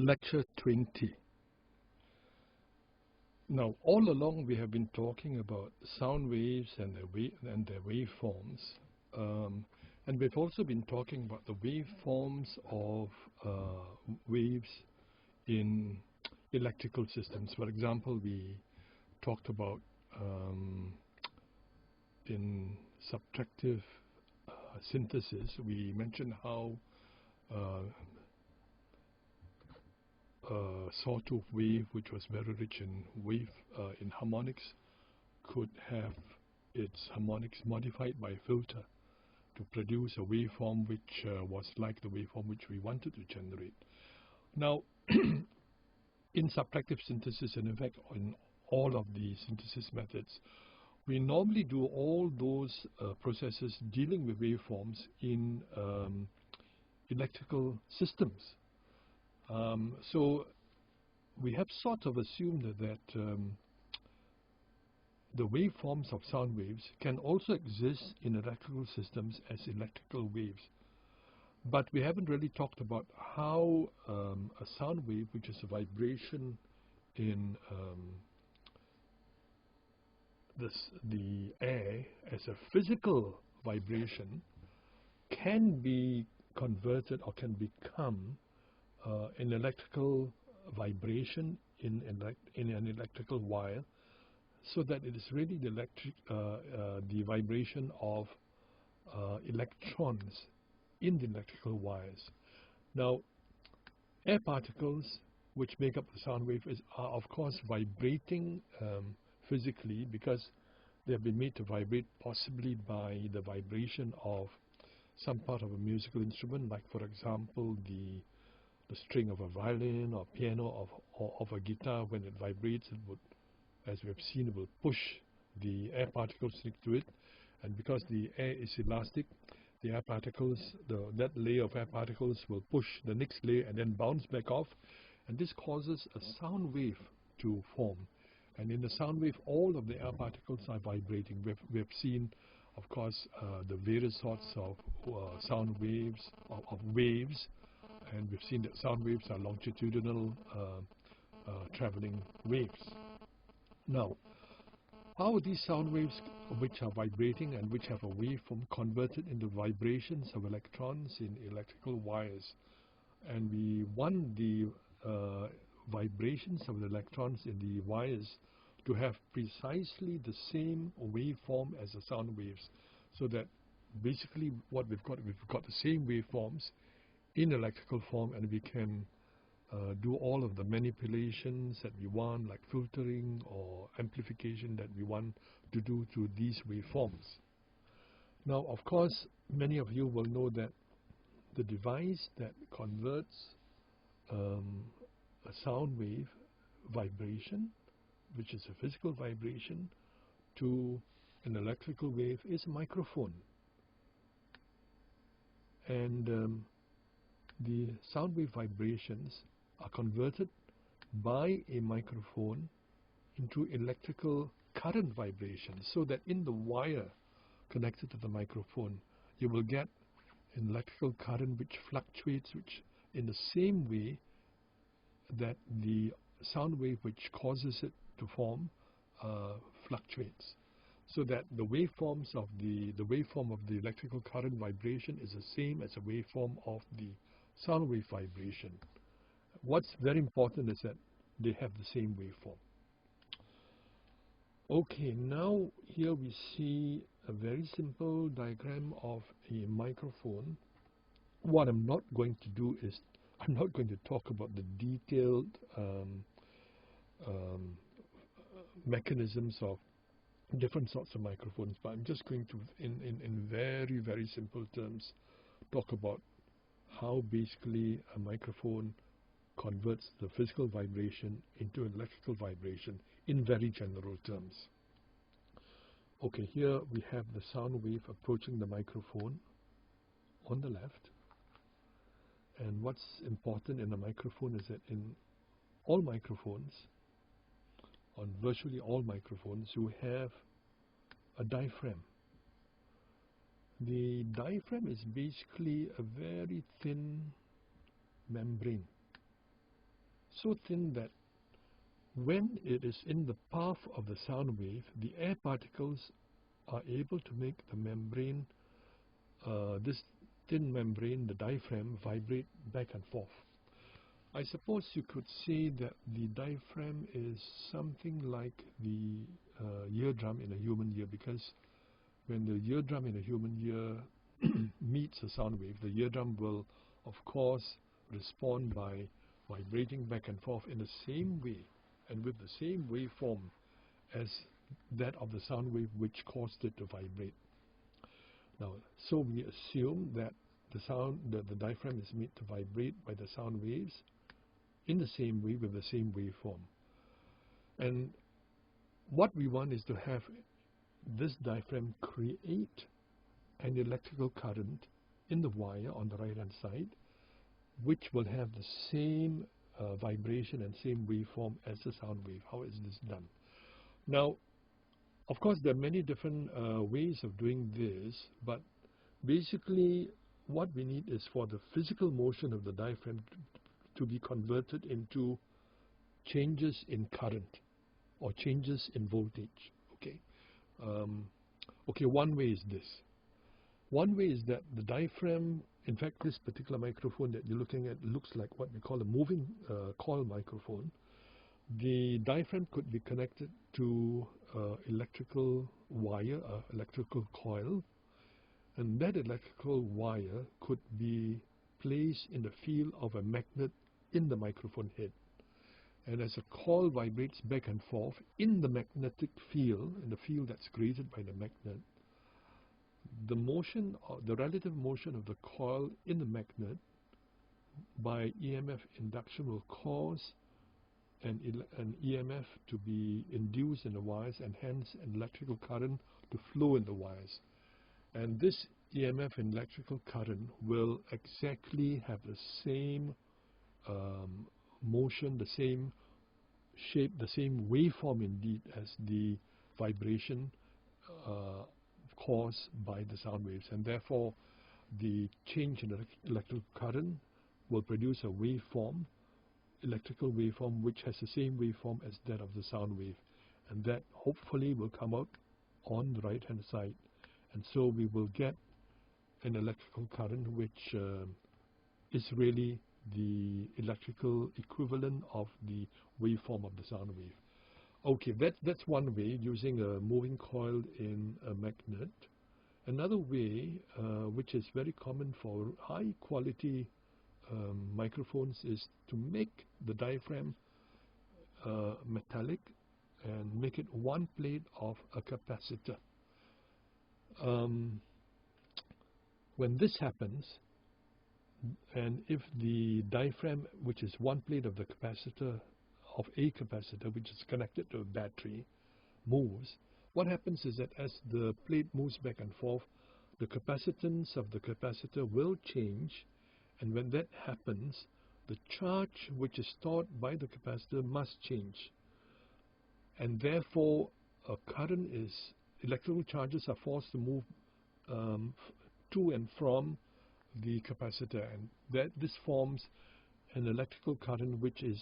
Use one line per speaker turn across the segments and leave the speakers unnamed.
Lecture 20. Now, all along we have been talking about sound waves and their waveforms, and we've also been talking about the waveforms of waves in electrical systems. For example, we talked about in subtractive synthesis, we mentioned how a sawtooth wave, which was very rich in harmonics, could have its harmonics modified by a filter to produce a waveform which was like the waveform which we wanted to generate. Now, in subtractive synthesis, and in fact in all of the synthesis methods, we normally do all those processes dealing with waveforms in electrical systems. So we have sort of assumed that the waveforms of sound waves can also exist in electrical systems as electrical waves. But we haven't really talked about how a sound wave, which is a vibration in the air as a physical vibration, can be converted or can become an electrical vibration in an electrical wire, so that it is really the vibration of electrons in the electrical wires. Now, air particles, which make up the sound wave, are of course vibrating physically, because they have been made to vibrate possibly by the vibration of some part of a musical instrument, like for example the string of a violin or piano or of a guitar. When it vibrates, it would, as we have seen, it will push the air particles next to it, and because the air is elastic, the air particles, that layer of air particles will push the next layer and then bounce back off, and this causes a sound wave to form. And in the sound wave, all of the air particles are vibrating. We have seen, of course, the various sorts of sound waves, of waves, and we've seen that sound waves are longitudinal traveling waves. Now, how are these sound waves, which are vibrating and which have a waveform, converted into vibrations of electrons in electrical wires? And we want the vibrations of the electrons in the wires to have precisely the same waveform as the sound waves, so that basically what we've got the same waveforms in electrical form, and we can do all of the manipulations that we want, like filtering or amplification that we want to do to these waveforms. Now, of course, many of you will know that the device that converts a sound wave vibration, which is a physical vibration, to an electrical wave is a microphone. And the sound wave vibrations are converted by a microphone into electrical current vibrations, so that in the wire connected to the microphone, you will get an electrical current which fluctuates, which in the same way that the sound wave which causes it to form fluctuates, so that the waveforms of the waveform of the electrical current vibration is the same as the waveform of the sound wave vibration. What's very important is that they have the same waveform. Okay, now here we see a very simple diagram of a microphone. What I'm not going to do is, I'm not going to talk about the detailed mechanisms of different sorts of microphones, but I'm just going to, in very, very simple terms, talk about how basically a microphone converts the physical vibration into an electrical vibration in very general terms. Okay, here we have the sound wave approaching the microphone on the left. And what's important in a microphone is that in all microphones, on virtually all microphones, you have a diaphragm. The diaphragm is basically a very thin membrane so thin that when it is in the path of the sound wave, the air particles are able to make the membrane, this thin membrane, the diaphragm, vibrate back and forth. I suppose you could say that the diaphragm is something like the eardrum in a human ear, because when the eardrum in a human ear meets a sound wave, the eardrum will, of course, respond by vibrating back and forth in the same way and with the same waveform as that of the sound wave which caused it to vibrate. Now, so we assume that the diaphragm is made to vibrate by the sound waves in the same way with the same waveform. And what we want is to have this diaphragm create an electrical current in the wire on the right hand side, which will have the same vibration and same waveform as the sound wave. How is this done? Now, of course, there are many different ways of doing this, but basically what we need is for the physical motion of the diaphragm to be converted into changes in current or changes in voltage. Okay, one way is this. One way is that the diaphragm, in fact, this particular microphone that you're looking at looks like what we call a moving coil microphone. The diaphragm could be connected to electrical wire, electrical coil, and that electrical wire could be placed in the field of a magnet in the microphone head. And as a coil vibrates back and forth in the magnetic field, in the field that's created by the magnet, the motion, the relative motion of the coil in the magnet by EMF induction will cause an EMF to be induced in the wires, and hence an electrical current to flow in the wires. And this EMF and electrical current will exactly have the same motion, the same shape, the same waveform indeed as the vibration caused by the sound waves, and therefore the change in electrical current will produce a waveform, electrical waveform, which has the same waveform as that of the sound wave, and that hopefully will come out on the right hand side, and so we will get an electrical current which is really the electrical equivalent of the waveform of the sound wave. Okay, that's one way, using a moving coil in a magnet. Another way, which is very common for high quality microphones, is to make the diaphragm metallic and make it one plate of a capacitor. When this happens, and if the diaphragm, which is one plate of the capacitor, of a capacitor which is connected to a battery, moves, what happens is that as the plate moves back and forth, the capacitance of the capacitor will change, and when that happens, the charge which is stored by the capacitor must change, and therefore a current is, electrical charges are forced to move to and from the capacitor, and that this forms an electrical current which is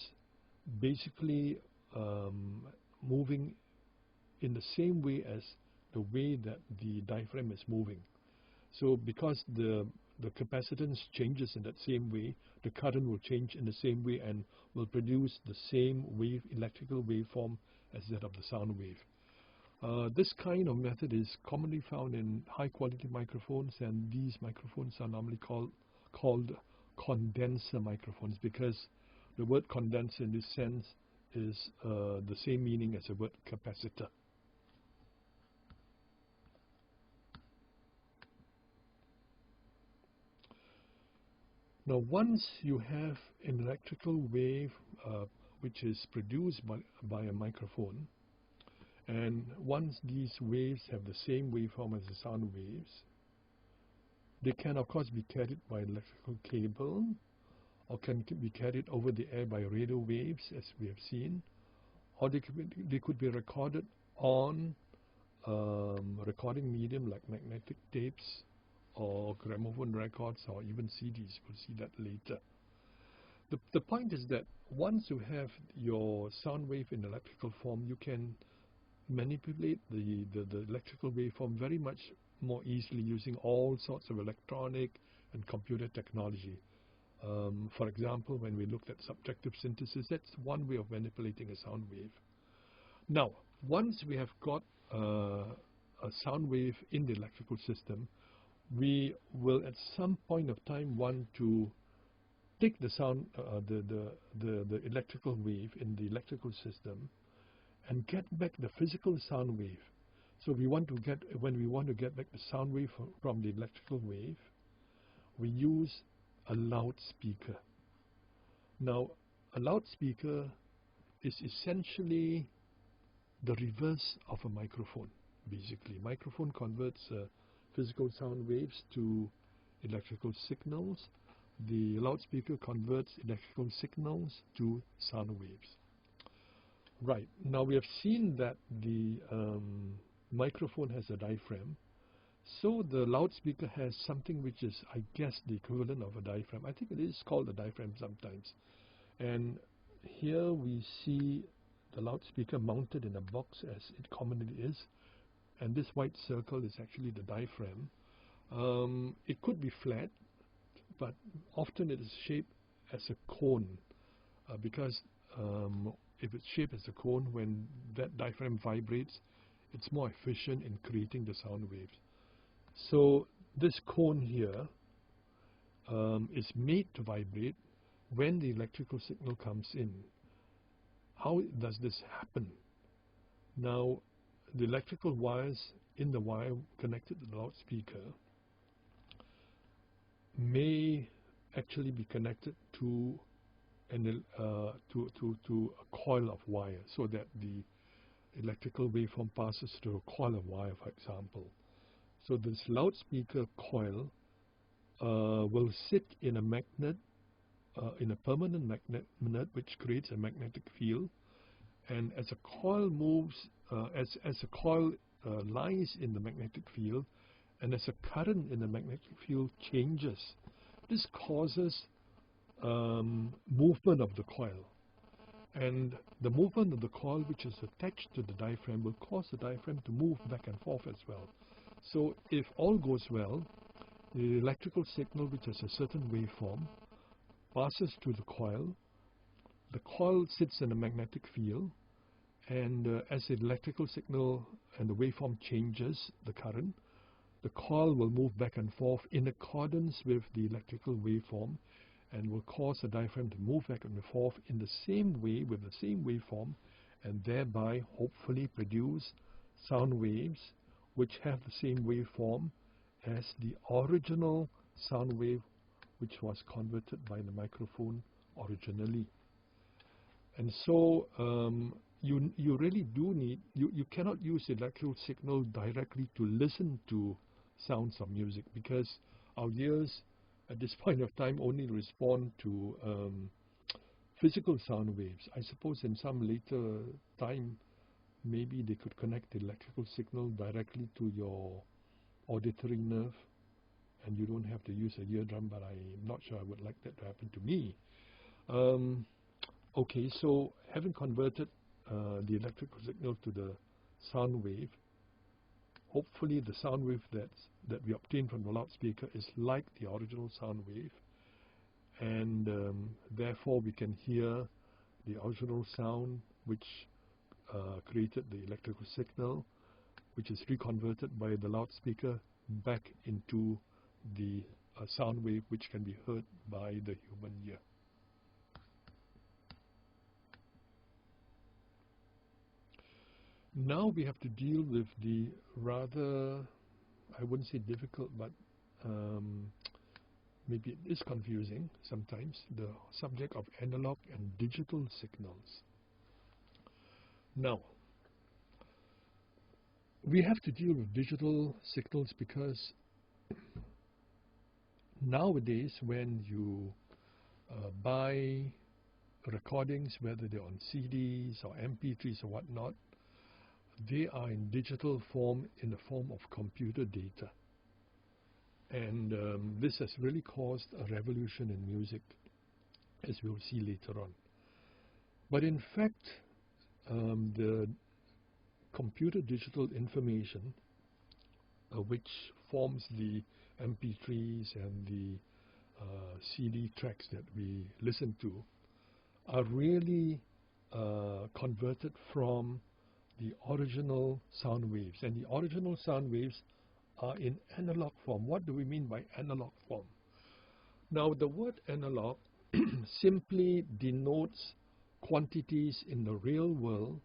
basically moving in the same way as the way that the diaphragm is moving. So because the capacitance changes in that same way, the current will change in the same way and will produce the same wave, electrical waveform as that of the sound wave. This kind of method is commonly found in high quality microphones, and these microphones are normally called condenser microphones, because the word condenser in this sense is the same meaning as the word capacitor. Now, once you have an electrical wave which is produced by a microphone, and once these waves have the same waveform as the sound waves, they can of course be carried by electrical cable, or can be carried over the air by radio waves, as we have seen, or they could be recorded on recording medium like magnetic tapes or gramophone records or even CDs. We'll see that later. The point is that once you have your sound wave in electrical form, you can manipulate the electrical waveform very much more easily using all sorts of electronic and computer technology. For example, when we looked at subjective synthesis, that's one way of manipulating a sound wave. Now, once we have got a sound wave in the electrical system, we will at some point of time want to take the sound, the electrical wave in the electrical system and get back the physical sound wave. So when we want to get back the sound wave from the electrical wave, we use a loudspeaker. Now, a loudspeaker is essentially the reverse of a microphone, basically. Microphone converts physical sound waves to electrical signals. The loudspeaker converts electrical signals to sound waves. Right, now we have seen that the microphone has a diaphragm, so the loudspeaker has something which is, I guess, the equivalent of a diaphragm. I think it is called a diaphragm sometimes. And here we see the loudspeaker mounted in a box as it commonly is, and this white circle is actually the diaphragm. It could be flat, but often it is shaped as a cone because if it's shaped as a cone, when that diaphragm vibrates, it's more efficient in creating the sound waves. So this cone here is made to vibrate when the electrical signal comes in. How does this happen? Now, the electrical wires in the wire connected to the loudspeaker may actually be connected to to a coil of wire, so that the electrical waveform passes through a coil of wire, for example. So this loudspeaker coil will sit in a magnet, in a permanent magnet, which creates a magnetic field. And as a coil moves, as a coil lies in the magnetic field, and as a current in the magnetic field changes, this causes movement of the coil. And the movement of the coil, which is attached to the diaphragm, will cause the diaphragm to move back and forth as well. So if all goes well, the electrical signal, which has a certain waveform, passes through the coil. The coil sits in a magnetic field, and as the electrical signal and the waveform changes the current, the coil will move back and forth in accordance with the electrical waveform, and will cause the diaphragm to move back and forth in the same way with the same waveform, and thereby hopefully produce sound waves which have the same waveform as the original sound wave which was converted by the microphone originally. And so you really do need, you cannot use the electrical signal directly to listen to sounds of music, because our ears at this point of time only respond to physical sound waves. I suppose in some later time maybe they could connect the electrical signal directly to your auditory nerve, and you don't have to use a eardrum, but I'm not sure I would like that to happen to me. Okay, so having converted the electrical signal to the sound wave, hopefully the sound wave that we obtain from the loudspeaker is like the original sound wave, and therefore we can hear the original sound which created the electrical signal, which is reconverted by the loudspeaker back into the sound wave which can be heard by the human ear. Now we have to deal with the rather, I wouldn't say difficult, but maybe it is confusing sometimes, the subject of analog and digital signals. Now, we have to deal with digital signals because nowadays when you buy recordings, whether they're on CDs or MP3s or whatnot, they are in digital form, in the form of computer data. And this has really caused a revolution in music. as we will see later on. But in fact, the computer digital information, which forms the MP3s and the CD tracks that we listen to, are really converted from the original sound waves. And the original sound waves are in analog form. What do we mean by analog form? Now, the word analog simply denotes quantities in the real world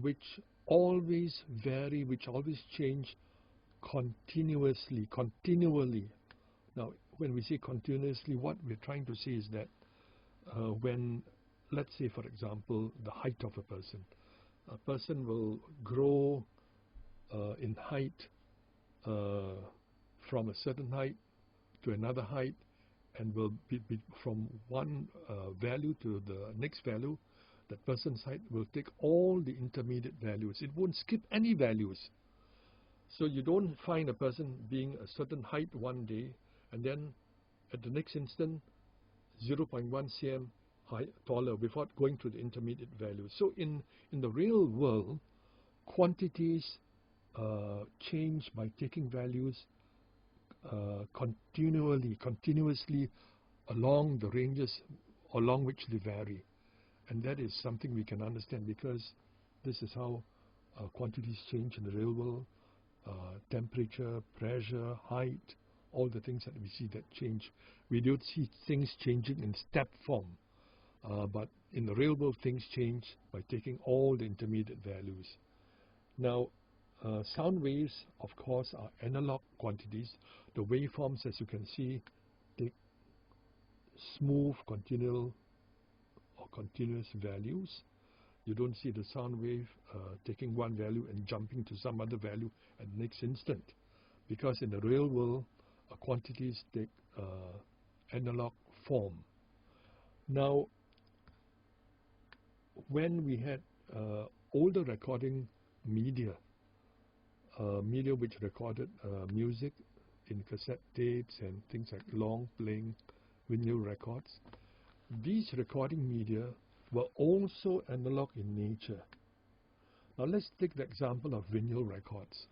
which always vary, which always change continually. Now, when we say continuously, what we're trying to say is that when, let's say, for example, the height of a person will grow in height from a certain height to another height, and will be from one value to the next value. That person's height will take all the intermediate values. It won't skip any values. So you don't find a person being a certain height one day, and then at the next instant 0.1 cm taller without going to the intermediate values. So in the real world, quantities change by taking values continuously along the ranges along which they vary. And that is something we can understand, because this is how quantities change in the real world. Temperature, pressure, height, all the things that we see that change. We don't see things changing in step form, but in the real world things change by taking all the intermediate values. Now, sound waves, of course, are analog quantities. The waveforms, as you can see, take smooth, continuous values. You don't see the sound wave taking one value and jumping to some other value at the next instant, because in the real world, quantities take analog form. Now, when we had older recording media which recorded music in cassette tapes and things like long playing vinyl records, these recording media were also analog in nature. Now let's take the example of vinyl records.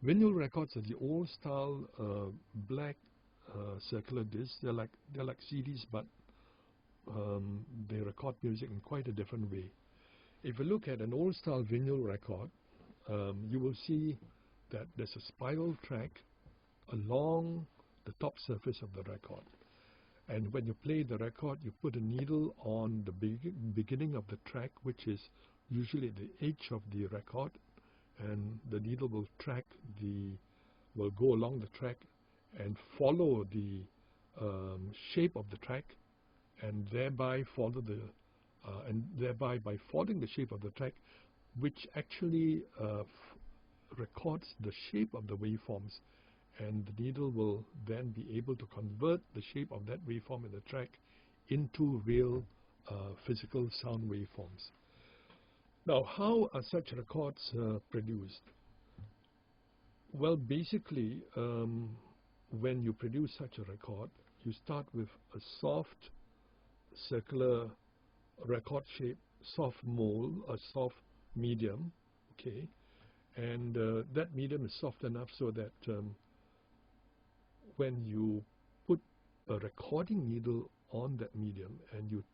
Vinyl records are the old style black circular discs. They're like CDs, but they record music in quite a different way. If you look at an old style vinyl record, you will see that there's a spiral track along the top surface of the record. And when you play the record, you put a needle on the beginning of the track, which is usually the edge of the record, and the needle will go along the track and follow the shape of the track, and thereby by following the shape of the track, which actually records the shape of the waveforms, and the needle will then be able to convert the shape of that waveform in the track into real physical sound waveforms. Now, how are such records produced? Well, basically, when you produce such a record, you start with a soft circular record shape, soft mold, a soft medium, okay, and that medium is soft enough so that when you put a recording needle on that medium and you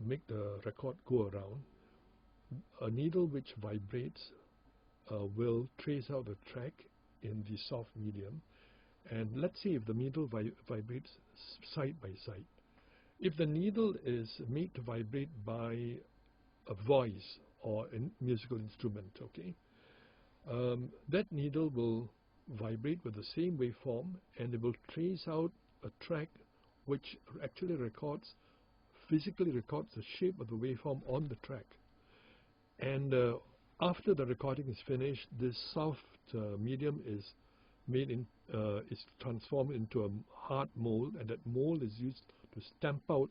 make the record go around, a needle which vibrates will trace out the track in the soft medium. And let's say if the needle vibrates side by side. If the needle is made to vibrate by a voice or a musical instrument, okay, that needle will vibrate with the same waveform, and it will trace out a track which actually physically records the shape of the waveform on the track. And after the recording is finished, this soft medium is transformed into a hard mold, and that mold is used to stamp out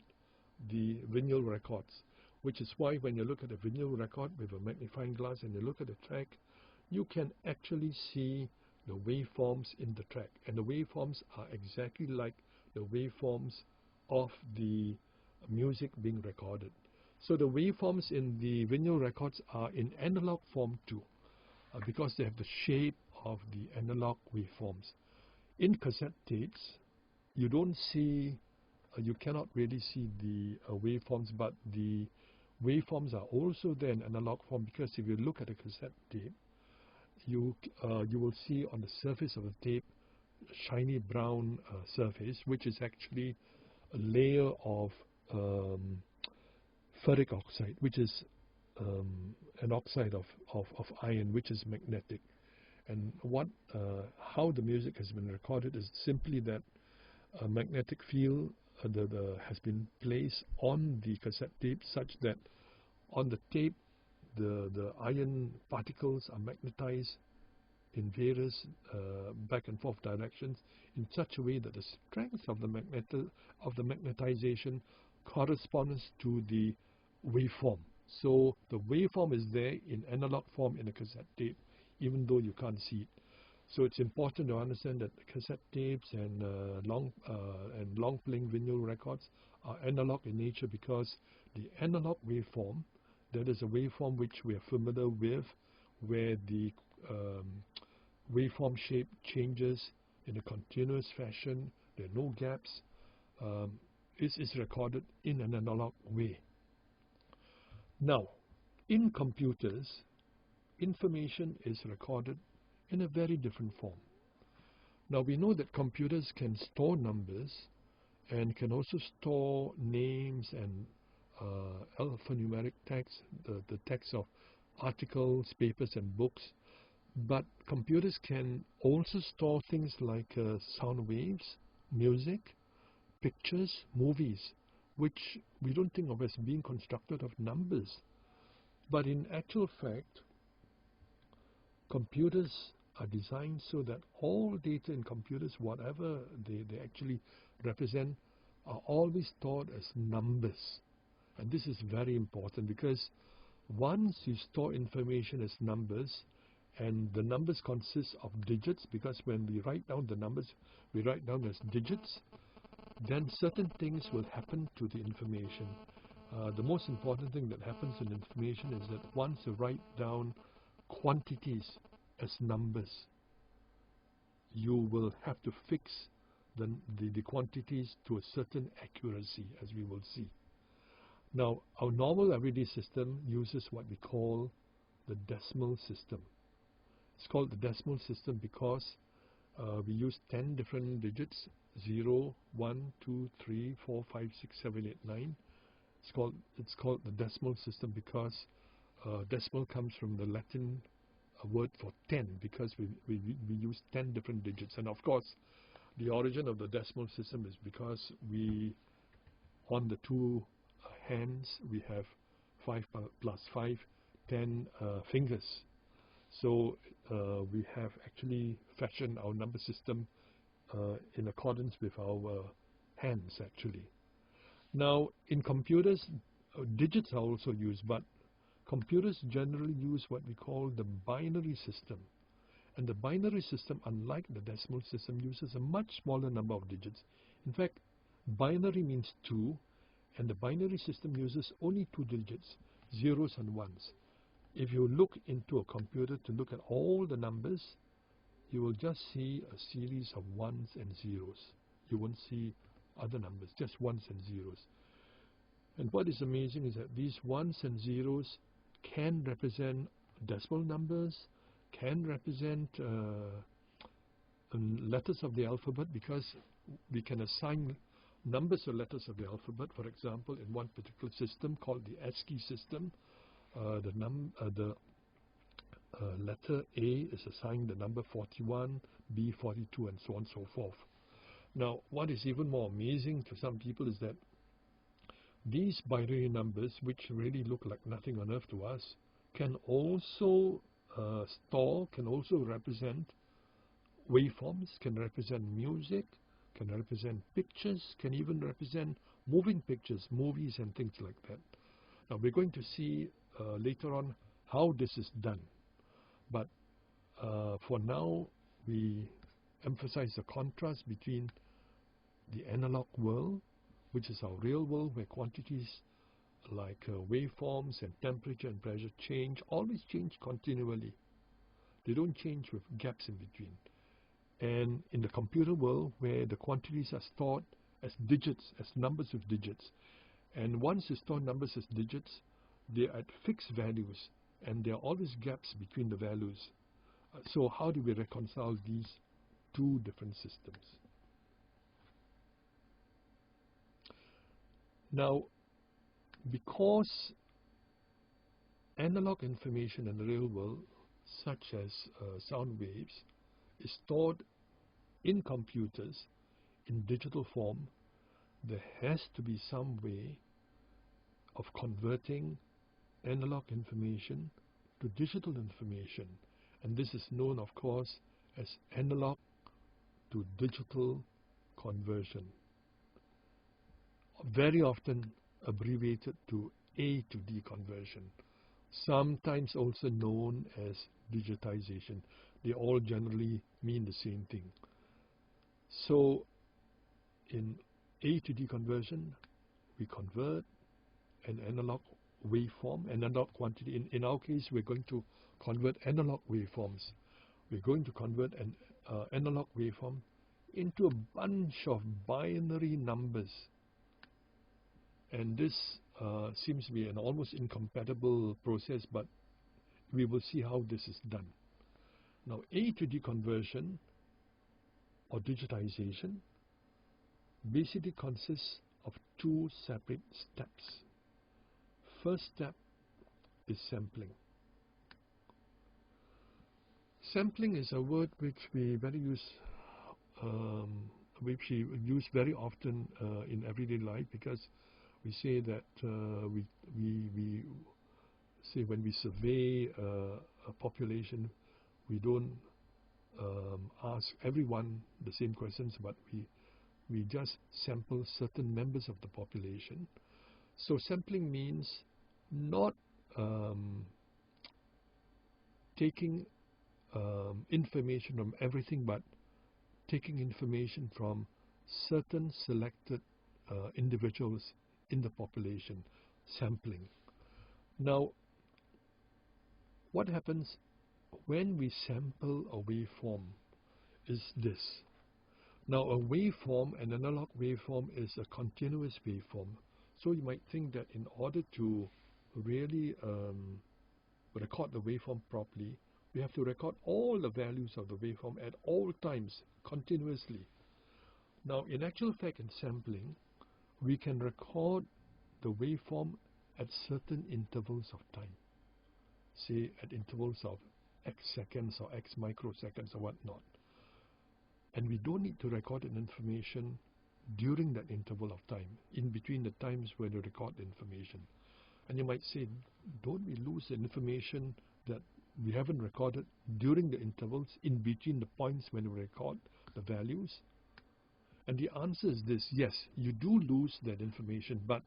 the vinyl records, which is why when you look at a vinyl record with a magnifying glass and you look at the track, you can actually see the waveforms in the track, and the waveforms are exactly like the waveforms of the music being recorded. So the waveforms in the vinyl records are in analog form too, because they have the shape of the analog waveforms. In cassette tapes, you don't see, you cannot really see the waveforms, but the waveforms are also there in analog form, because if you look at a cassette tape, you will see on the surface of the tape shiny brown surface, which is actually a layer of ferric oxide, which is an oxide of iron, which is magnetic. And how the music has been recorded is simply that a magnetic field has been placed on the cassette tape, such that on the tape the iron particles are magnetized in various back and forth directions in such a way that the strength of the magnetization corresponds to the waveform. So the waveform is there in analog form in a cassette tape, even though you can't see it. So it's important to understand that the cassette tapes and long playing vinyl records are analog in nature, because the analog waveform, that is a waveform which we are familiar with, where the waveform shape changes in a continuous fashion, there are no gaps, is recorded in an analog way. Now, in computers, information is recorded in a very different form. Now, we know that computers can store numbers and can also store names and alphanumeric text, the text of articles, papers and books. But computers can also store things like sound waves, music, pictures, movies, which we don't think of as being constructed of numbers. But in actual fact, computers are designed so that all data in computers, whatever they actually represent, are always stored as numbers. And this is very important, because once you store information as numbers, and the numbers consist of digits, because when we write down the numbers, we write down as digits, then certain things will happen to the information. The most important thing that happens in information is that once you write down quantities as numbers, you will have to fix the quantities to a certain accuracy, as we will see. Now, our normal everyday system uses what we call the decimal system. It's called the decimal system because we use 10 different digits, 0, 1, 2, 3, 4, 5, 6, 7, 8, 9. It's called the decimal system because decimal comes from the Latin word for 10, because we use 10 different digits. And of course, the origin of the decimal system is because on the two hands, we have 5 plus 5, 10 fingers. So we have actually fashioned our number system in accordance with our hands, actually. Now, in computers, digits are also used, but computers generally use what we call the binary system. And the binary system, unlike the decimal system, uses a much smaller number of digits. In fact, binary means 2, and the binary system uses only 2 digits, zeros and ones. If you look into a computer to look at all the numbers, you will just see a series of ones and zeros. You won't see other numbers, just ones and zeros. And what is amazing is that these ones and zeros can represent decimal numbers, can represent letters of the alphabet, because we can assign numbers or letters of the alphabet. For example, in one particular system called the ASCII system, the letter A is assigned the number 41, B 42, and so on and so forth. Now, what is even more amazing to some people is that these binary numbers, which really look like nothing on earth to us, can also can also represent waveforms, can represent music, can represent pictures, can even represent moving pictures, movies, and things like that. Now, we're going to see later on how this is done. But for now, we emphasize the contrast between the analog world, which is our real world, where quantities like waveforms and temperature and pressure always change continually. They don't change with gaps in between. And in the computer world, where the quantities are stored as digits, as numbers with digits, and once you store numbers as digits, they are at fixed values, and there are always gaps between the values. So how do we reconcile these two different systems? Now, because analog information in the real world, such as sound waves, is stored in computers in digital form, there has to be some way of converting analog information to digital information, and this is known, of course, as analog to digital conversion, very often abbreviated to A to D conversion, sometimes also known as digitization. They all generally mean the same thing. So in A to D conversion, we convert an analog waveform, an analog quantity. In our case, we're going to convert analog waveforms. We're going to convert an analog waveform into a bunch of binary numbers. And this seems to be an almost incompatible process, but we will see how this is done. Now, A to D conversion or digitization basically consists of two separate steps. First step is sampling. Sampling is a word which we use very often in everyday life, because we say that we say when we survey a population, we don't ask everyone the same questions, but we just sample certain members of the population. So sampling means not taking information from everything, but taking information from certain selected individuals in the population, sampling. Now, what happens when we sample a waveform is this. Now, a waveform, an analog waveform, is a continuous waveform. So you might think that in order to really record the waveform properly, we have to record all the values of the waveform at all times, continuously. Now, in actual fact, in sampling, we can record the waveform at certain intervals of time, say at intervals of X seconds or X microseconds or whatnot. And we don't need to record an information during that interval of time, in between the times when we record the information. And you might say, don't we lose the information that we haven't recorded during the intervals, in between the points when we record the values? And the answer is this: yes, you do lose that information, but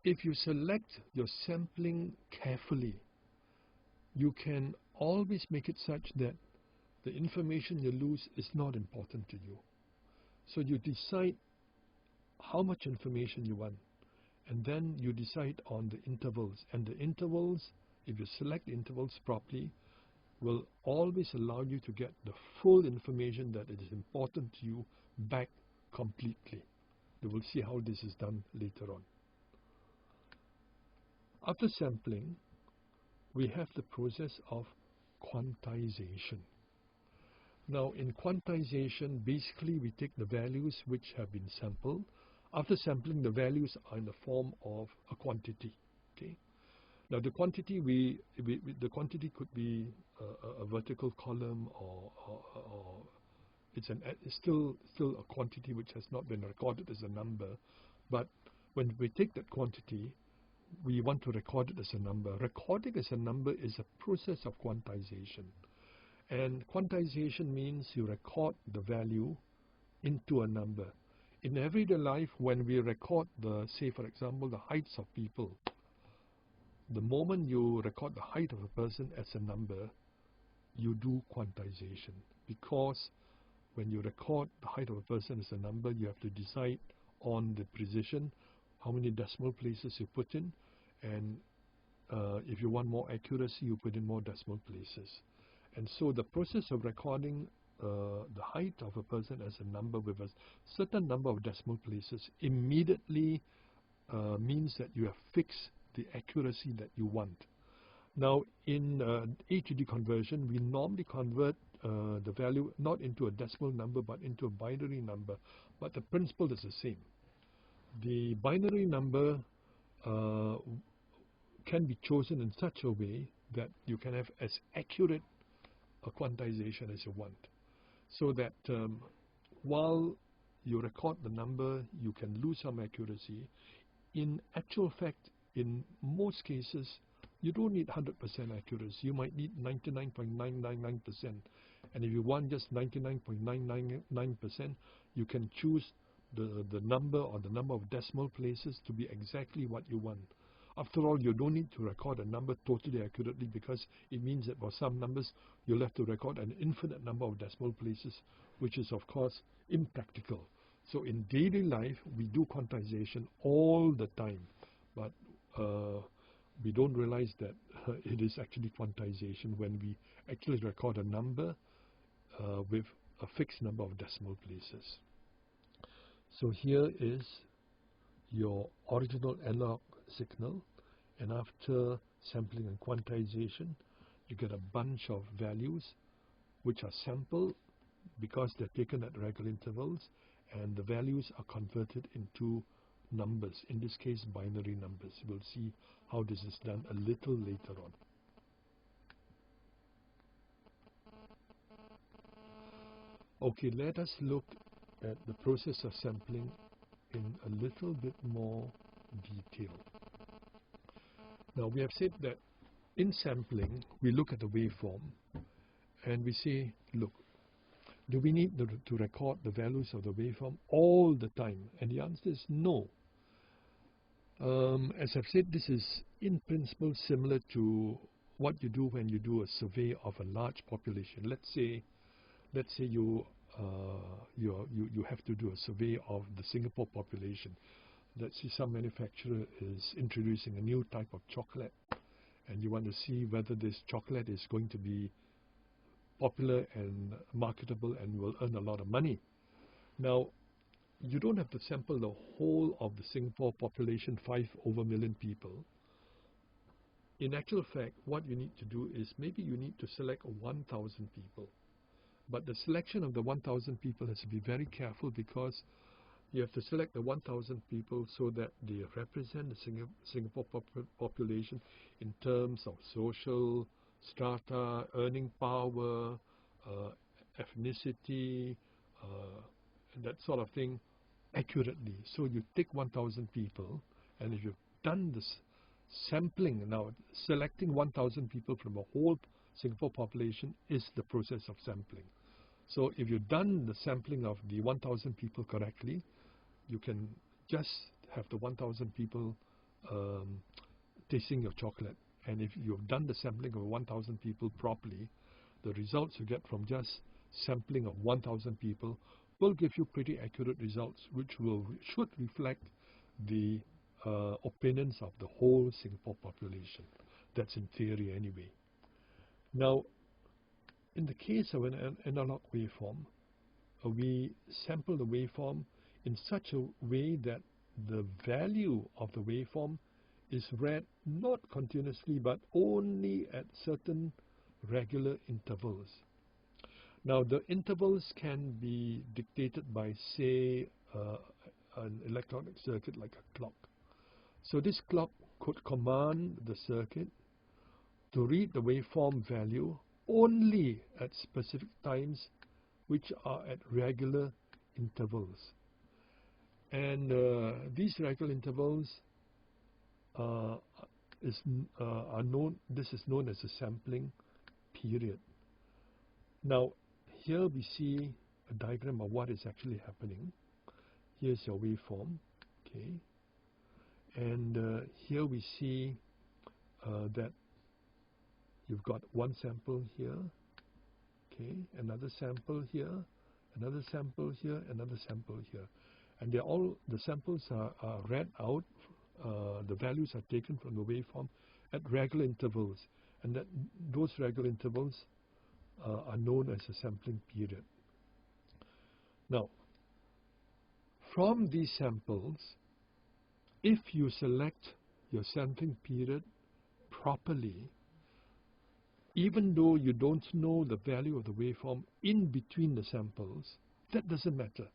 if you select your sampling carefully, you can always make it such that the information you lose is not important to you. So you decide how much information you want, and then you decide on the intervals. And the intervals, if you select the intervals properly, will always allow you to get the full information that is important to you back completely. You will see how this is done later on. After sampling, we have the process of quantization. Now, in quantization, basically we take the values which have been sampled. After sampling, the values are in the form of a quantity. Okay. Now, the quantity the quantity could be a vertical column, or it's still a quantity which has not been recorded as a number. But when we take that quantity, we want to record it as a number. Recording as a number is a process of quantization. And quantization means you record the value into a number. In everyday life, when we record say for example, the heights of people, the moment you record the height of a person as a number, you do quantization. Because when you record the height of a person as a number, you have to decide on the precision, how many decimal places you put in, and if you want more accuracy, you put in more decimal places. And so the process of recording the height of a person as a number with a certain number of decimal places immediately means that you have fixed the accuracy that you want. Now, in A to D conversion, we normally convert the value not into a decimal number but into a binary number, but the principle is the same. The binary number can be chosen in such a way that you can have as accurate a quantization as you want, so that while you record the number, you can lose some accuracy. In actual fact, in most cases, you don't need 100% accuracy. You might need 99.999%. And if you want just 99.999%, you can choose the number or the number of decimal places to be exactly what you want. After all, you don't need to record a number totally accurately, because it means that for some numbers, you'll have to record an infinite number of decimal places, which is, of course, impractical. So in daily life, we do quantization all the time, but we don't realize that it is actually quantization when we actually record a number with a fixed number of decimal places. So here is your original analog signal, and after sampling and quantization, you get a bunch of values which are sampled because they're taken at regular intervals, and the values are converted into numbers, in this case binary numbers. We'll see how this is done a little later on. Okay, let us look at the process of sampling in a little bit more detail. Now, we have said that in sampling, we look at the waveform and we say, look, do we need to record the values of the waveform all the time? And the answer is no. As I've said, this is in principle similar to what you do when you do a survey of a large population. Let's say you have to do a survey of the Singapore population. Let's say some manufacturer is introducing a new type of chocolate, and you want to see whether this chocolate is going to be popular and marketable and will earn a lot of money. Now, you don't have to sample the whole of the Singapore population, 5 over million people. In actual fact, what you need to do is maybe you need to select 1,000 people. But the selection of the 1,000 people has to be very careful, because you have to select the 1,000 people so that they represent the Singapore population in terms of social strata, earning power, ethnicity, and that sort of thing accurately. So you take 1,000 people, and if you've done this sampling, now selecting 1,000 people from a whole Singapore population is the process of sampling. So if you've done the sampling of the 1,000 people correctly, you can just have the 1,000 people tasting your chocolate. And if you've done the sampling of 1,000 people properly, the results you get from just sampling of 1,000 people will give you pretty accurate results, which should reflect the opinions of the whole Singapore population. That's in theory anyway. Now, in the case of an analog waveform, we sample the waveform in such a way that the value of the waveform is read not continuously but only at certain regular intervals. Now, the intervals can be dictated by, say, an electronic circuit like a clock. So this clock could command the circuit to read the waveform value only at specific times, which are at regular intervals. And these regular intervals are known. This is known as a sampling period. Now, here we see a diagram of what is actually happening. Here's your waveform, okay, and here we see that you've got one sample here, okay, another sample here, another sample here, another sample here. and the samples are read out. The values are taken from the waveform at regular intervals, and those regular intervals are known as a sampling period. Now, from these samples, if you select your sampling period properly, even though you don't know the value of the waveform in between the samples, that doesn't matter,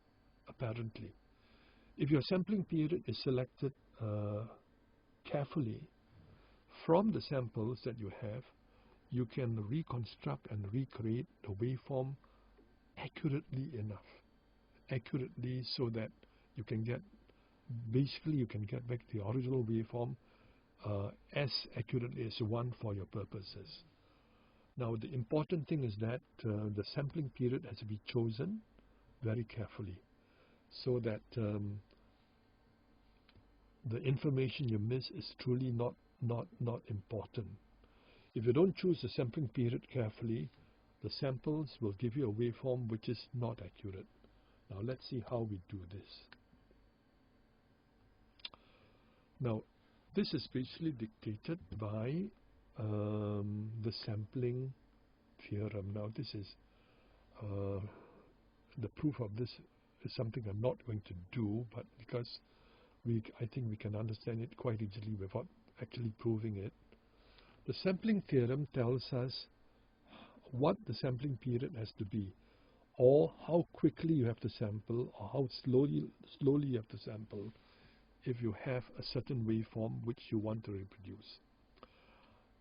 apparently. If your sampling period is selected carefully from the samples that you have, you can reconstruct and recreate the waveform accurately enough. Accurately so that you can get, basically you can get back the original waveform as accurately as you want for your purposes. Now the important thing is that the sampling period has to be chosen very carefully so that the information you miss is truly not important. If you don't choose the sampling period carefully, the samples will give you a waveform which is not accurate. Now let's see how we do this. Now this is basically dictated by the sampling theorem. Now this is the proof of this is something I'm not going to do, but because I think we can understand it quite easily without actually proving it. The sampling theorem tells us what the sampling period has to be, or how quickly you have to sample, or how slowly you have to sample if you have a certain waveform which you want to reproduce.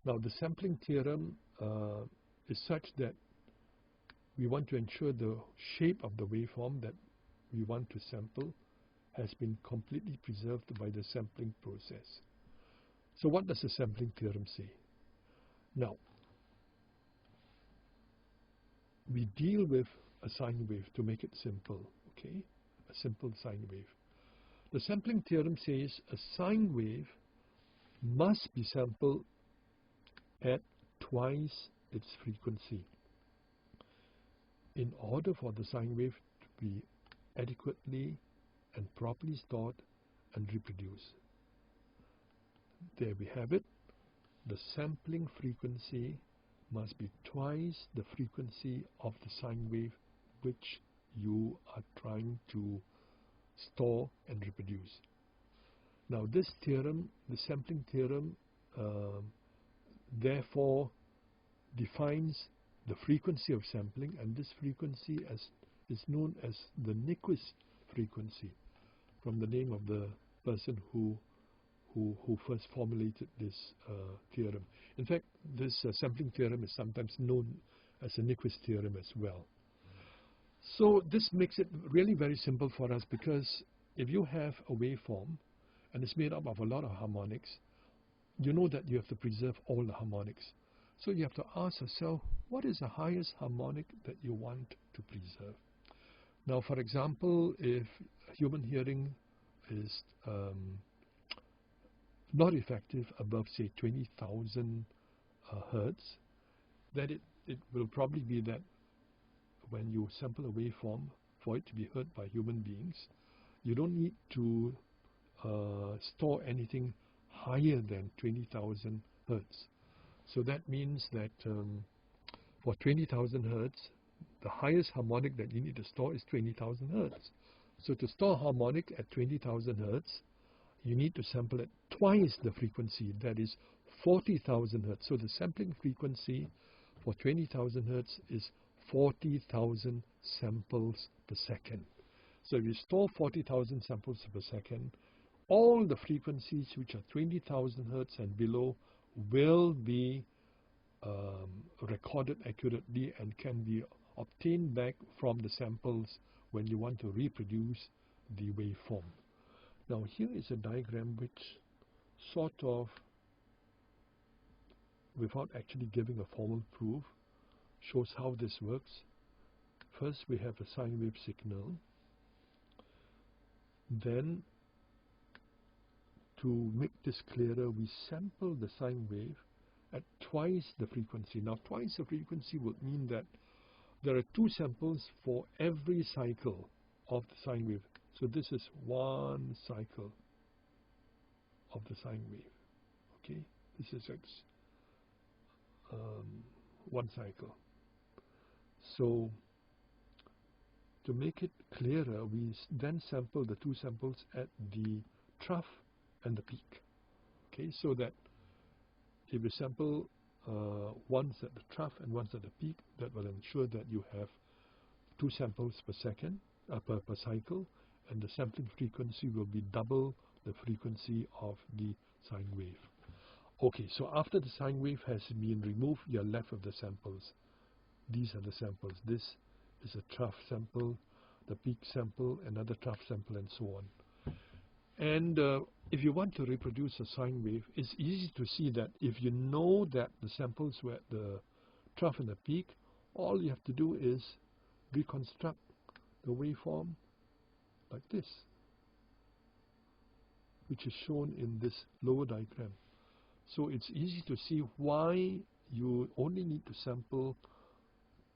Now the sampling theorem is such that we want to ensure the shape of the waveform that we want to sample has been completely preserved by the sampling process. So what does the sampling theorem say? Now, we deal with a sine wave to make it simple, okay? A simple sine wave. The sampling theorem says a sine wave must be sampled at twice its frequency in order for the sine wave to be adequately and properly stored and reproduced. There we have it. The sampling frequency must be twice the frequency of the sine wave which you are trying to store and reproduce. Now this theorem, the sampling theorem, therefore defines the frequency of sampling, and this frequency is known as the Nyquist frequency, from the name of the person who first formulated this theorem. In fact, this sampling theorem is sometimes known as the Nyquist theorem as well. So this makes it really very simple for us, because if you have a waveform and it's made up of a lot of harmonics, you know that you have to preserve all the harmonics. So you have to ask yourself, what is the highest harmonic that you want to preserve? Now, for example, if human hearing is not effective above, say, 20,000 hertz, then it will probably be that when you sample a waveform for it to be heard by human beings, you don't need to store anything higher than 20,000 hertz. So that means that for 20,000 hertz, the highest harmonic that you need to store is 20,000 hertz. So to store harmonic at 20,000 hertz, you need to sample at twice the frequency, that is 40,000 hertz. So the sampling frequency for 20,000 hertz is 40,000 samples per second. So if you store 40,000 samples per second, all the frequencies which are 20,000 hertz and below will be recorded accurately and can be obtained back from the samples when you want to reproduce the waveform. Now here is a diagram which sort of, without actually giving a formal proof, shows how this works. First we have a sine wave signal. Then, to make this clearer, we sample the sine wave at twice the frequency. Now twice the frequency would mean that there are two samples for every cycle of the sine wave. So this is one cycle of the sine wave. Okay, this is one cycle. So to make it clearer, we then sample the two samples at the trough and the peak. Okay, so that if you sample once at the trough and once at the peak, that will ensure that you have two samples per second, per cycle, and the sampling frequency will be double the frequency of the sine wave. Okay, so after the sine wave has been removed, you are left with the samples. These are the samples. This is a trough sample, the peak sample, another trough sample, and so on. And if you want to reproduce a sine wave, it's easy to see that if you know that the samples were at the trough and the peak, all you have to do is reconstruct the waveform like this, which is shown in this lower diagram. So it's easy to see why you only need to sample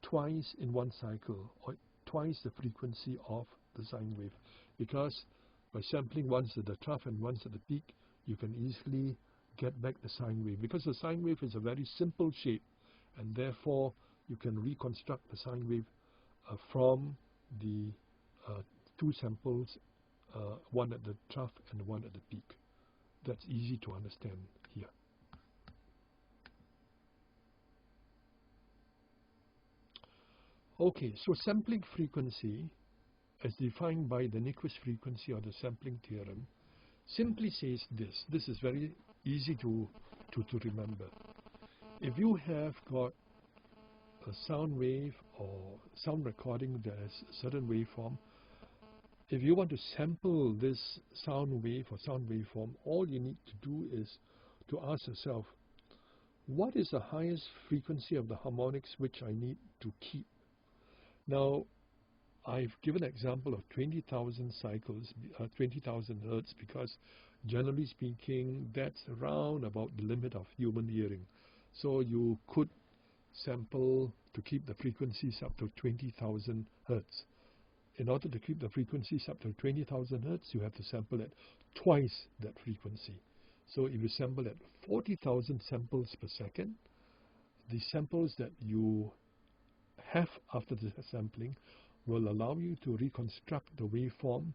twice in one cycle, or twice the frequency of the sine wave, because by sampling once at the trough and once at the peak, you can easily get back the sine wave, because the sine wave is a very simple shape, and therefore you can reconstruct the sine wave from the two samples, one at the trough and one at the peak. That's easy to understand here. Okay, so sampling frequency, as defined by the Nyquist frequency or the sampling theorem, simply says this. This is very easy to remember. If you have got a sound wave or sound recording that has a certain waveform, if you want to sample this sound wave or sound waveform, all you need to do is to ask yourself, what is the highest frequency of the harmonics which I need to keep? Now, I've given an example of 20,000 cycles, 20,000 hertz, because generally speaking, that's around about the limit of human hearing. So you could sample to keep the frequencies up to 20,000 hertz. In order to keep the frequencies up to 20,000 hertz, you have to sample at twice that frequency. So if you sample at 40,000 samples per second, the samples that you have after the sampling will allow you to reconstruct the waveform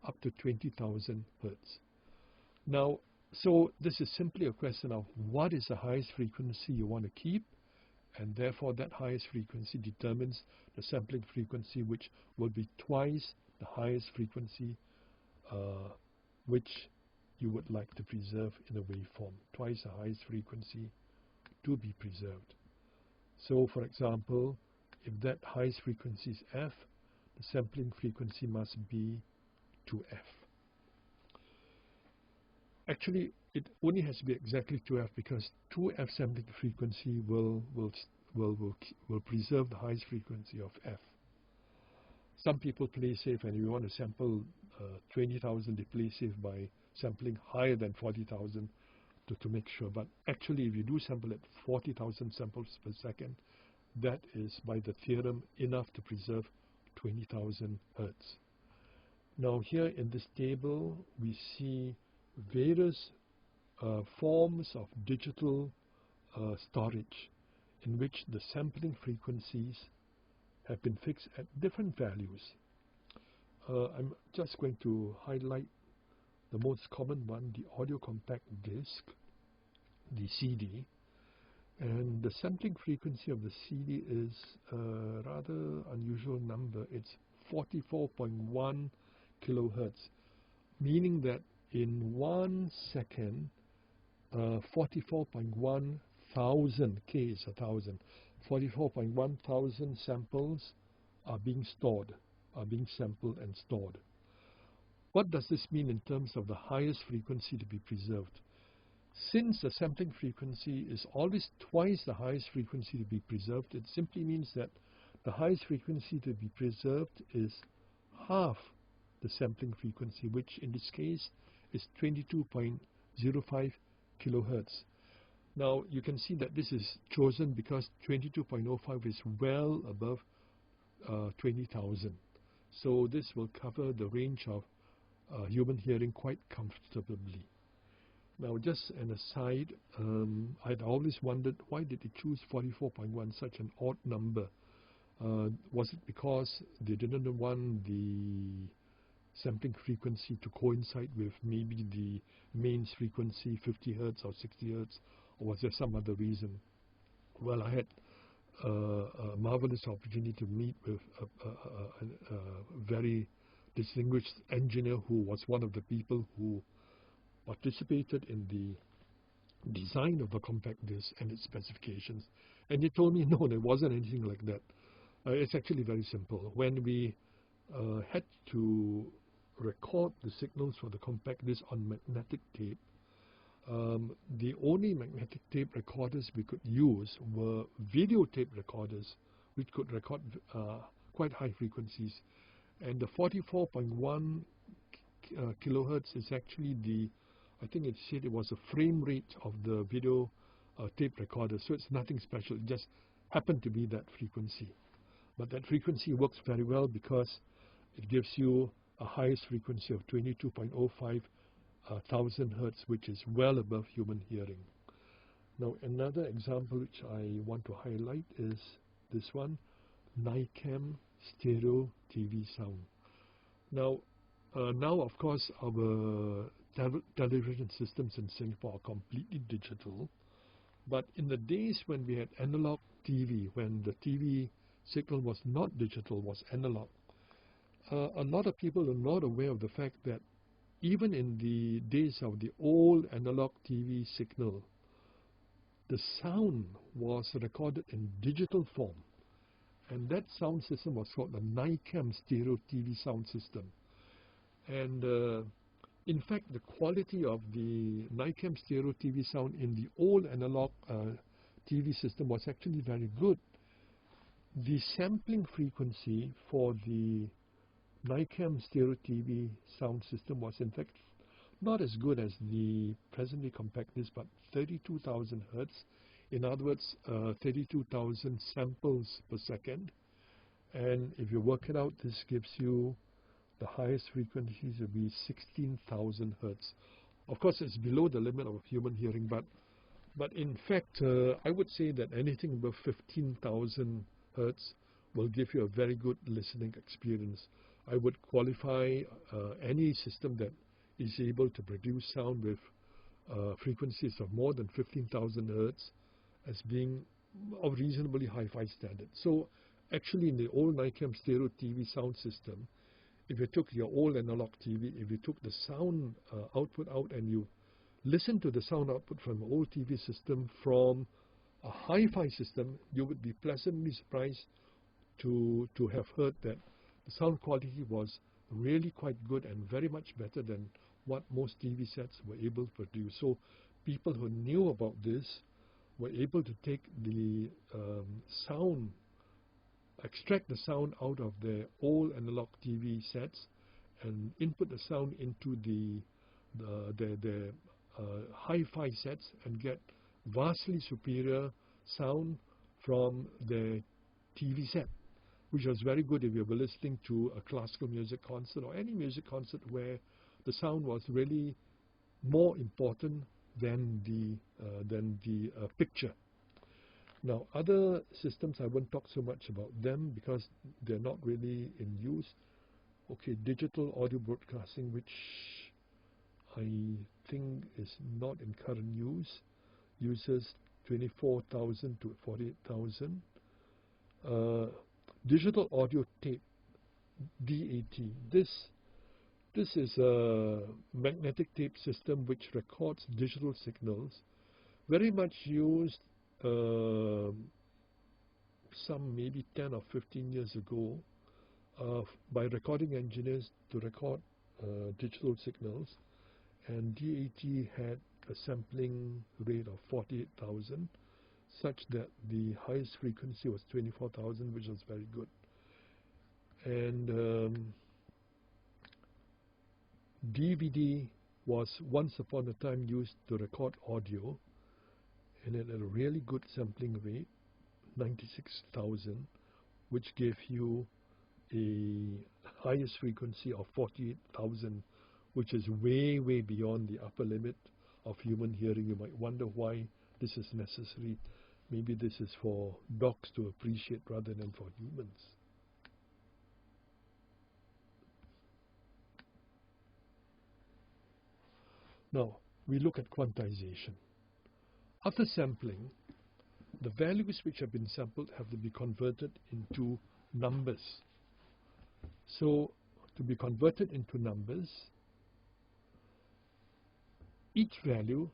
up to 20,000 hertz. Now, so this is simply a question of what is the highest frequency you want to keep, and therefore that highest frequency determines the sampling frequency, which will be twice the highest frequency which you would like to preserve in a waveform, twice the highest frequency to be preserved. So for example, if that highest frequency is f, the sampling frequency must be 2f. Actually, it only has to be exactly 2f, because 2f sampling frequency will preserve the highest frequency of f. Some people play safe, and if you want to sample 20,000, they play safe by sampling higher than 40,000 to make sure. But actually, if you do sample at 40,000 samples per second, that is, by the theorem, enough to preserve 20,000 hertz. Now here in this table, we see various forms of digital storage in which the sampling frequencies have been fixed at different values. I'm just going to highlight the most common one, the audio compact disc, the CD. And the sampling frequency of the CD is a rather unusual number. It's 44.1 kilohertz, meaning that in 1 second, 44.1 thousand, K is 1,000, 44.1 thousand samples are being stored, are being sampled and stored. What does this mean in terms of the highest frequency to be preserved? Since the sampling frequency is always twice the highest frequency to be preserved, it simply means that the highest frequency to be preserved is half the sampling frequency, which in this case is 22.05 kilohertz. Now you can see that this is chosen because 22.05 is well above 20,000. So this will cover the range of human hearing quite comfortably. Now, just an aside, I'd always wondered, why did they choose 44.1, such an odd number? Was it because they didn't want the sampling frequency to coincide with maybe the mains frequency, 50 hertz or 60 hertz, or was there some other reason? Well, I had a marvelous opportunity to meet with a very distinguished engineer who was one of the people who participated in the design of the compact disc and its specifications. And he told me, no, there wasn't anything like that. It's actually very simple. When we had to record the signals for the compact disc on magnetic tape, the only magnetic tape recorders we could use were videotape recorders, which could record quite high frequencies. And the 44.1 kilohertz is actually the, I think it said it was the frame rate of the video tape recorder. So it's nothing special, it just happened to be that frequency. But that frequency works very well because it gives you a highest frequency of 22.05 thousand hertz, which is well above human hearing. Now, another example which I want to highlight is this one, NICAM stereo TV sound. Now, of course, our television systems in Singapore are completely digital. But in the days when we had analog TV, when the TV signal was not digital, was analog, a lot of people are not aware of the fact that even in the days of the old analog TV signal, the sound was recorded in digital form. And that sound system was called the NICAM stereo TV sound system. And in fact, the quality of the NICAM stereo TV sound in the old analog TV system was actually very good. The sampling frequency for the NICAM stereo TV sound system was in fact not as good as the presently compact disc, but 32,000 hertz. In other words, 32,000 samples per second. And if you work it out, this gives you the highest frequencies will be 16,000 hertz. Of course, it's below the limit of human hearing, but in fact, I would say that anything above 15,000 hertz will give you a very good listening experience. I would qualify any system that is able to produce sound with frequencies of more than 15,000 hertz as being of reasonably hi-fi standard. So actually in the old NICAM stereo TV sound system, if you took your old analog TV, if you took the sound output out and you listen to the sound output from an old TV system from a hi-fi system, you would be pleasantly surprised to have heard that the sound quality was really quite good and very much better than what most TV sets were able to produce. So people who knew about this were able to take the sound, extract the sound out of their old analog TV sets and input the sound into the hi-fi sets and get vastly superior sound from their TV set, which was very good if you were listening to a classical music concert or any music concert where the sound was really more important than the picture. Now, other systems, I won't talk so much about them because they're not really in use. Okay, digital audio broadcasting, which I think is not in current use, uses 24,000 to 48,000. Digital audio tape, DAT. This is a magnetic tape system which records digital signals, very much used some maybe 10 or 15 years ago by recording engineers to record digital signals, and DAT had a sampling rate of 48,000, such that the highest frequency was 24,000, which was very good. And DVD was once upon a time used to record audio, and it had a really good sampling rate, 96,000, which gave you a highest frequency of 48,000, which is way, way beyond the upper limit of human hearing. You might wonder why this is necessary. Maybe this is for dogs to appreciate rather than for humans. Now, we look at quantization. After sampling, the values which have been sampled have to be converted into numbers. So, to be converted into numbers, each value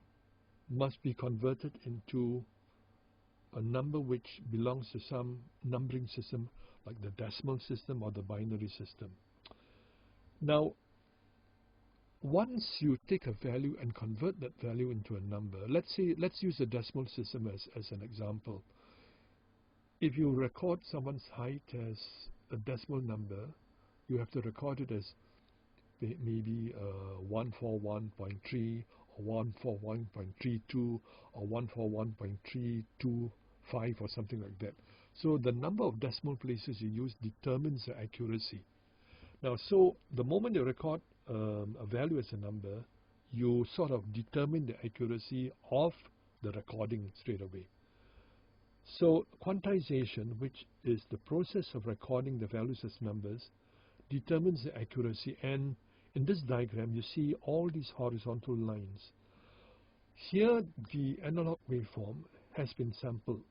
must be converted into a number which belongs to some numbering system like the decimal system or the binary system. Now, once you take a value and convert that value into a number, let's use the decimal system as an example. If you record someone's height as a decimal number, you have to record it as maybe 141.3 or 141.32 or 141.325 or something like that. So the number of decimal places you use determines the accuracy. Now, so the moment you record a value as a number, you sort of determine the accuracy of the recording straight away. So quantization, which is the process of recording the values as numbers, determines the accuracy. And in this diagram, you see all these horizontal lines. Here, the analog waveform has been sampled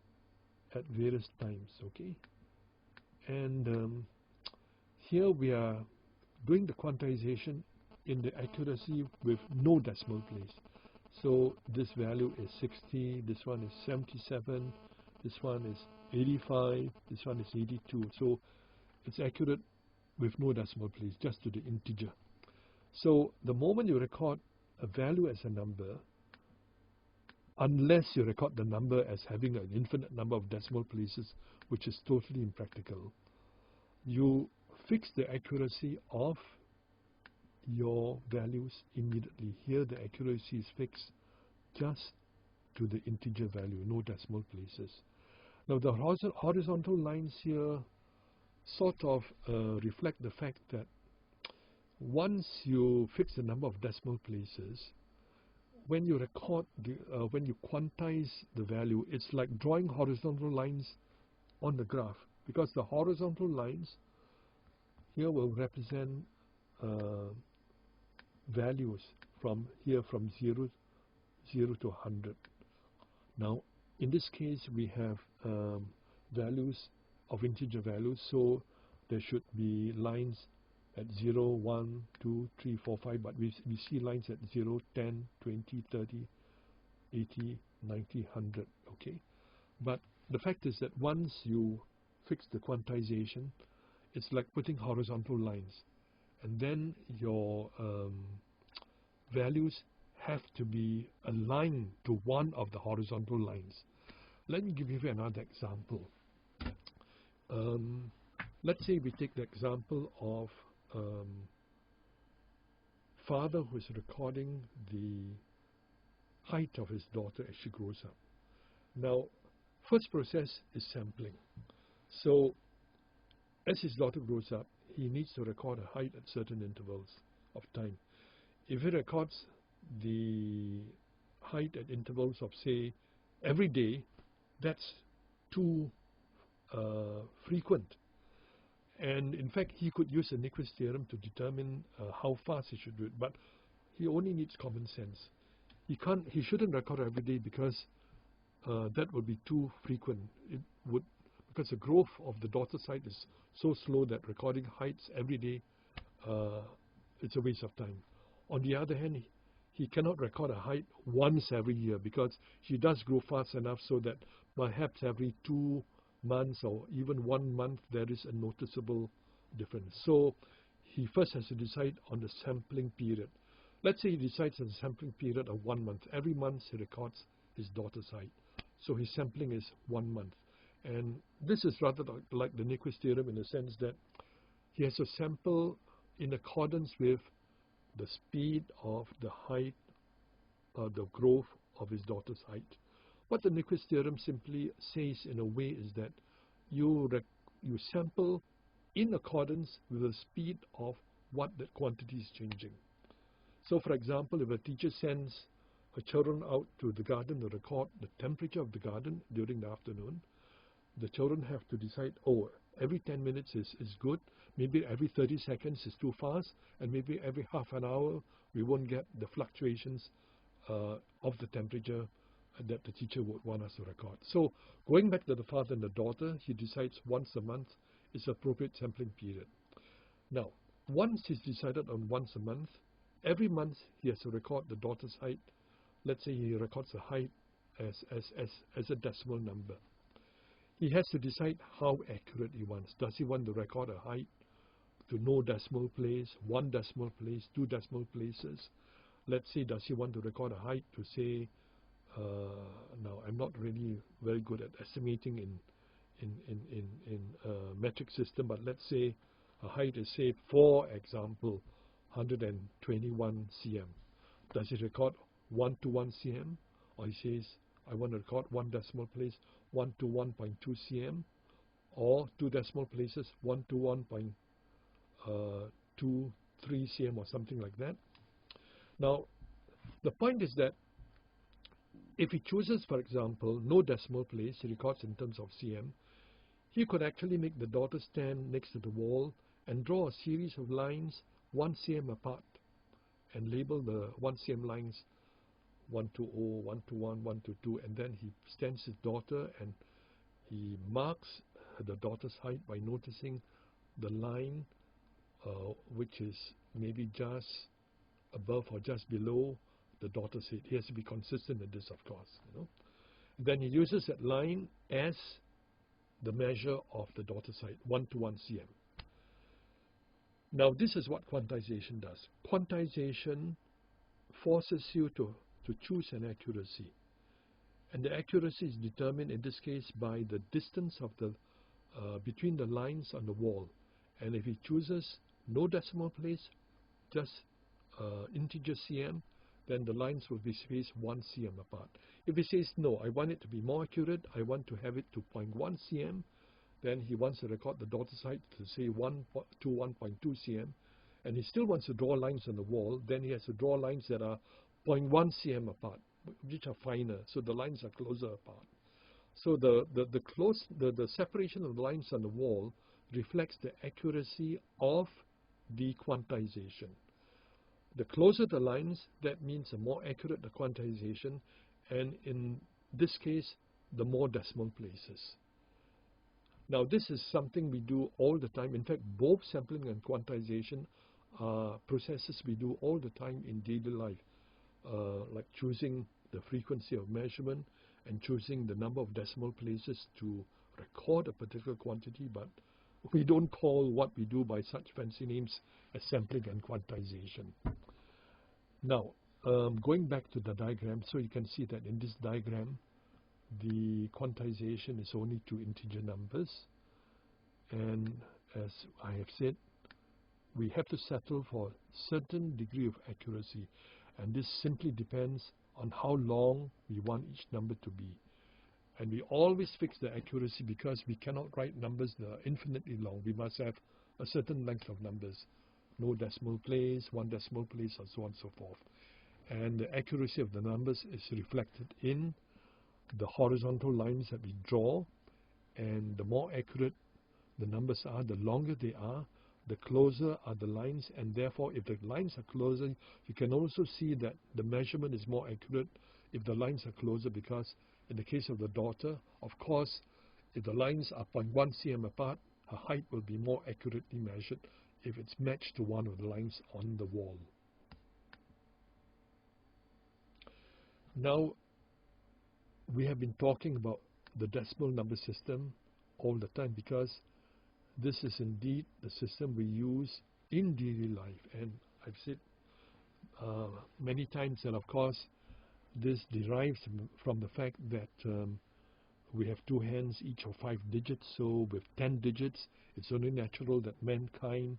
at various times, okay? And here we are doing the quantization in the accuracy with no decimal place. So this value is 60, this one is 77, this one is 85, this one is 82. So it's accurate with no decimal place, just to the integer. So the moment you record a value as a number, unless you record the number as having an infinite number of decimal places, which is totally impractical, you fix the accuracy of your values immediately. Here the accuracy is fixed just to the integer value, no decimal places. Now the horizontal lines here sort of reflect the fact that once you fix the number of decimal places, when you record when you quantize the value, it's like drawing horizontal lines on the graph, because the horizontal lines here will represent values from 0 to 100. Now, in this case, we have values of integer values, so there should be lines at 0, 1, 2, 3, 4, 5, but we see lines at 0, 10, 20, 30, 80, 90, 100, okay? But the fact is that once you fix the quantization, it's like putting horizontal lines, and then your values have to be aligned to one of the horizontal lines. Let me give you another example. Let's say we take the example of father who is recording the height of his daughter as she grows up. Now, first process is sampling. So, as his daughter grows up, he needs to record a height at certain intervals of time. If he records the height at intervals of, say, every day, that's too frequent. And in fact, he could use the Nyquist theorem to determine how fast he should do it, but he only needs common sense. He shouldn't record every day, because that would be too frequent. It would, because the growth of the daughter's height is so slow that recording heights every day, it's a waste of time. On the other hand, he cannot record a height once every year, because she does grow fast enough so that perhaps every 2 months or even 1 month there is a noticeable difference. So he first has to decide on the sampling period. Let's say he decides on the sampling period of 1 month. Every month he records his daughter's height. So his sampling is 1 month. And this is rather like the Nyquist theorem in the sense that he has to sample in accordance with the speed of the height, the growth of his daughter's height. What the Nyquist theorem simply says in a way is that you sample in accordance with the speed of what the quantity is changing. So for example, if a teacher sends her children out to the garden to record the temperature of the garden during the afternoon, the children have to decide, oh, every 10 minutes is good, maybe every 30 seconds is too fast, and maybe every half an hour we won't get the fluctuations of the temperature that the teacher would want us to record. So going back to the father and the daughter, he decides once a month is appropriate sampling period. Now, once he's decided on once a month, every month he has to record the daughter's height. Let's say he records the height as a decimal number. He has to decide how accurate he wants. Does he want to record a height to no decimal place, 1 decimal place, 2 decimal places? Let's say, does he want to record a height to say, now I'm not really very good at estimating in metric system, but let's say a height is, say, for example, 121 cm. Does he record 1 to 1 cm? Or he says, I want to record 1 decimal place, 1 to 1.2 cm, or 2 decimal places, 1 to 1.23 cm, or something like that. Now, the point is that if he chooses, for example, no decimal place, he records in terms of cm, he could actually make the daughter stand next to the wall and draw a series of lines 1 cm apart and label the 1 cm lines 1 to 0, 1 to 1, 1 to 2, and then he stands his daughter and he marks the daughter's height by noticing the line which is maybe just above or just below the daughter's head. He has to be consistent in this, of course. Then he uses that line as the measure of the daughter's height, 1 to 1 cm. Now this is what quantization does. Quantization forces you to choose an accuracy. And the accuracy is determined in this case by the distance of the between the lines on the wall. And if he chooses no decimal place, just integer cm, then the lines will be spaced 1 cm apart. If he says, no, I want it to be more accurate, I want to have it to 0.1 cm, then he wants to record the daughter's height to say 1 to 1.2 cm, and he still wants to draw lines on the wall, then he has to draw lines that are 0.1 cm apart, which are finer, so the lines are closer apart. So the separation of the lines on the wall reflects the accuracy of the quantization. The closer the lines, that means the more accurate the quantization, and in this case, the more decimal places. Now this is something we do all the time. In fact, both sampling and quantization are processes we do all the time in daily life, like choosing the frequency of measurement and choosing the number of decimal places to record a particular quantity, but we don't call what we do by such fancy names as sampling and quantization. Now, going back to the diagram, so you can see that in this diagram, the quantization is only 2 integer numbers, and as I have said, we have to settle for a certain degree of accuracy, and this simply depends on how long we want each number to be. And we always fix the accuracy because we cannot write numbers that are infinitely long. We must have a certain length of numbers, no decimal place, 1 decimal place, and so on and so forth. And the accuracy of the numbers is reflected in the horizontal lines that we draw, and the more accurate the numbers are, the longer they are, the closer are the lines, and therefore if the lines are closer, you can also see that the measurement is more accurate if the lines are closer, because in the case of the daughter, of course, if the lines are 0.1 cm apart, her height will be more accurately measured if it's matched to one of the lines on the wall. Now, we have been talking about the decimal number system all the time because this is indeed the system we use in daily life. And I've said many times that, of course, this derives from the fact that we have 2 hands, each of 5 digits. So with 10 digits, it's only natural that mankind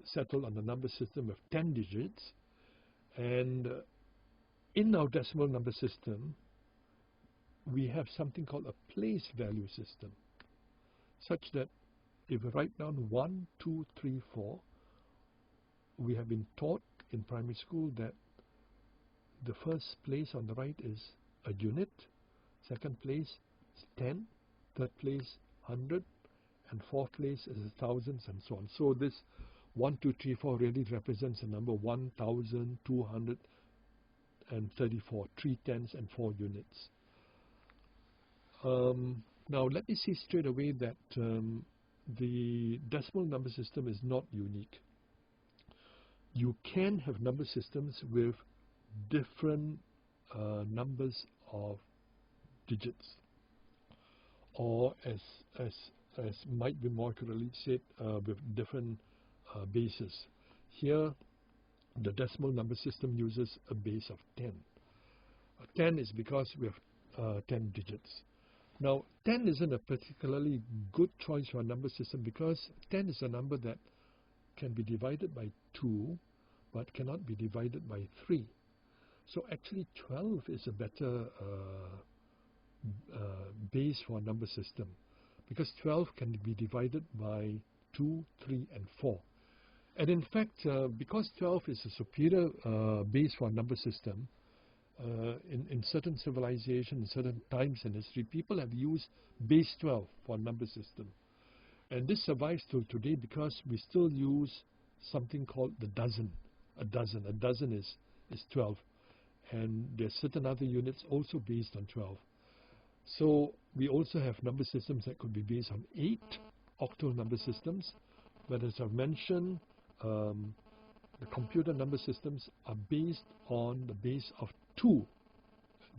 settle on the number system with 10 digits. And in our decimal number system, we have something called a place value system, such that if we write down 1, 2, 3, 4, we have been taught in primary school that the first place on the right is a unit, second place is 10, third place 100, and fourth place is thousands, and so on. So this 1, 2, 3, 4 really represents the number 1,234, 3 tens and 4 units. Now let me see straight away that the decimal number system is not unique. You can have number systems with different numbers of digits, or as might be more accurately said, with different bases. Here the decimal number system uses a base of 10. 10 is because we have 10 digits. Now 10 isn't a particularly good choice for a number system because 10 is a number that can be divided by 2 but cannot be divided by 3. So actually 12 is a better base for a number system, because 12 can be divided by 2, 3 and 4. And in fact, because 12 is a superior base for a number system, in certain civilizations, certain times in history, people have used base 12 for a number system. And this survives till today because we still use something called the dozen. A dozen is 12. And there's certain other units also based on 12. So we also have number systems that could be based on 8 octal number systems. But as I've mentioned, the computer number systems are based on the base of 2.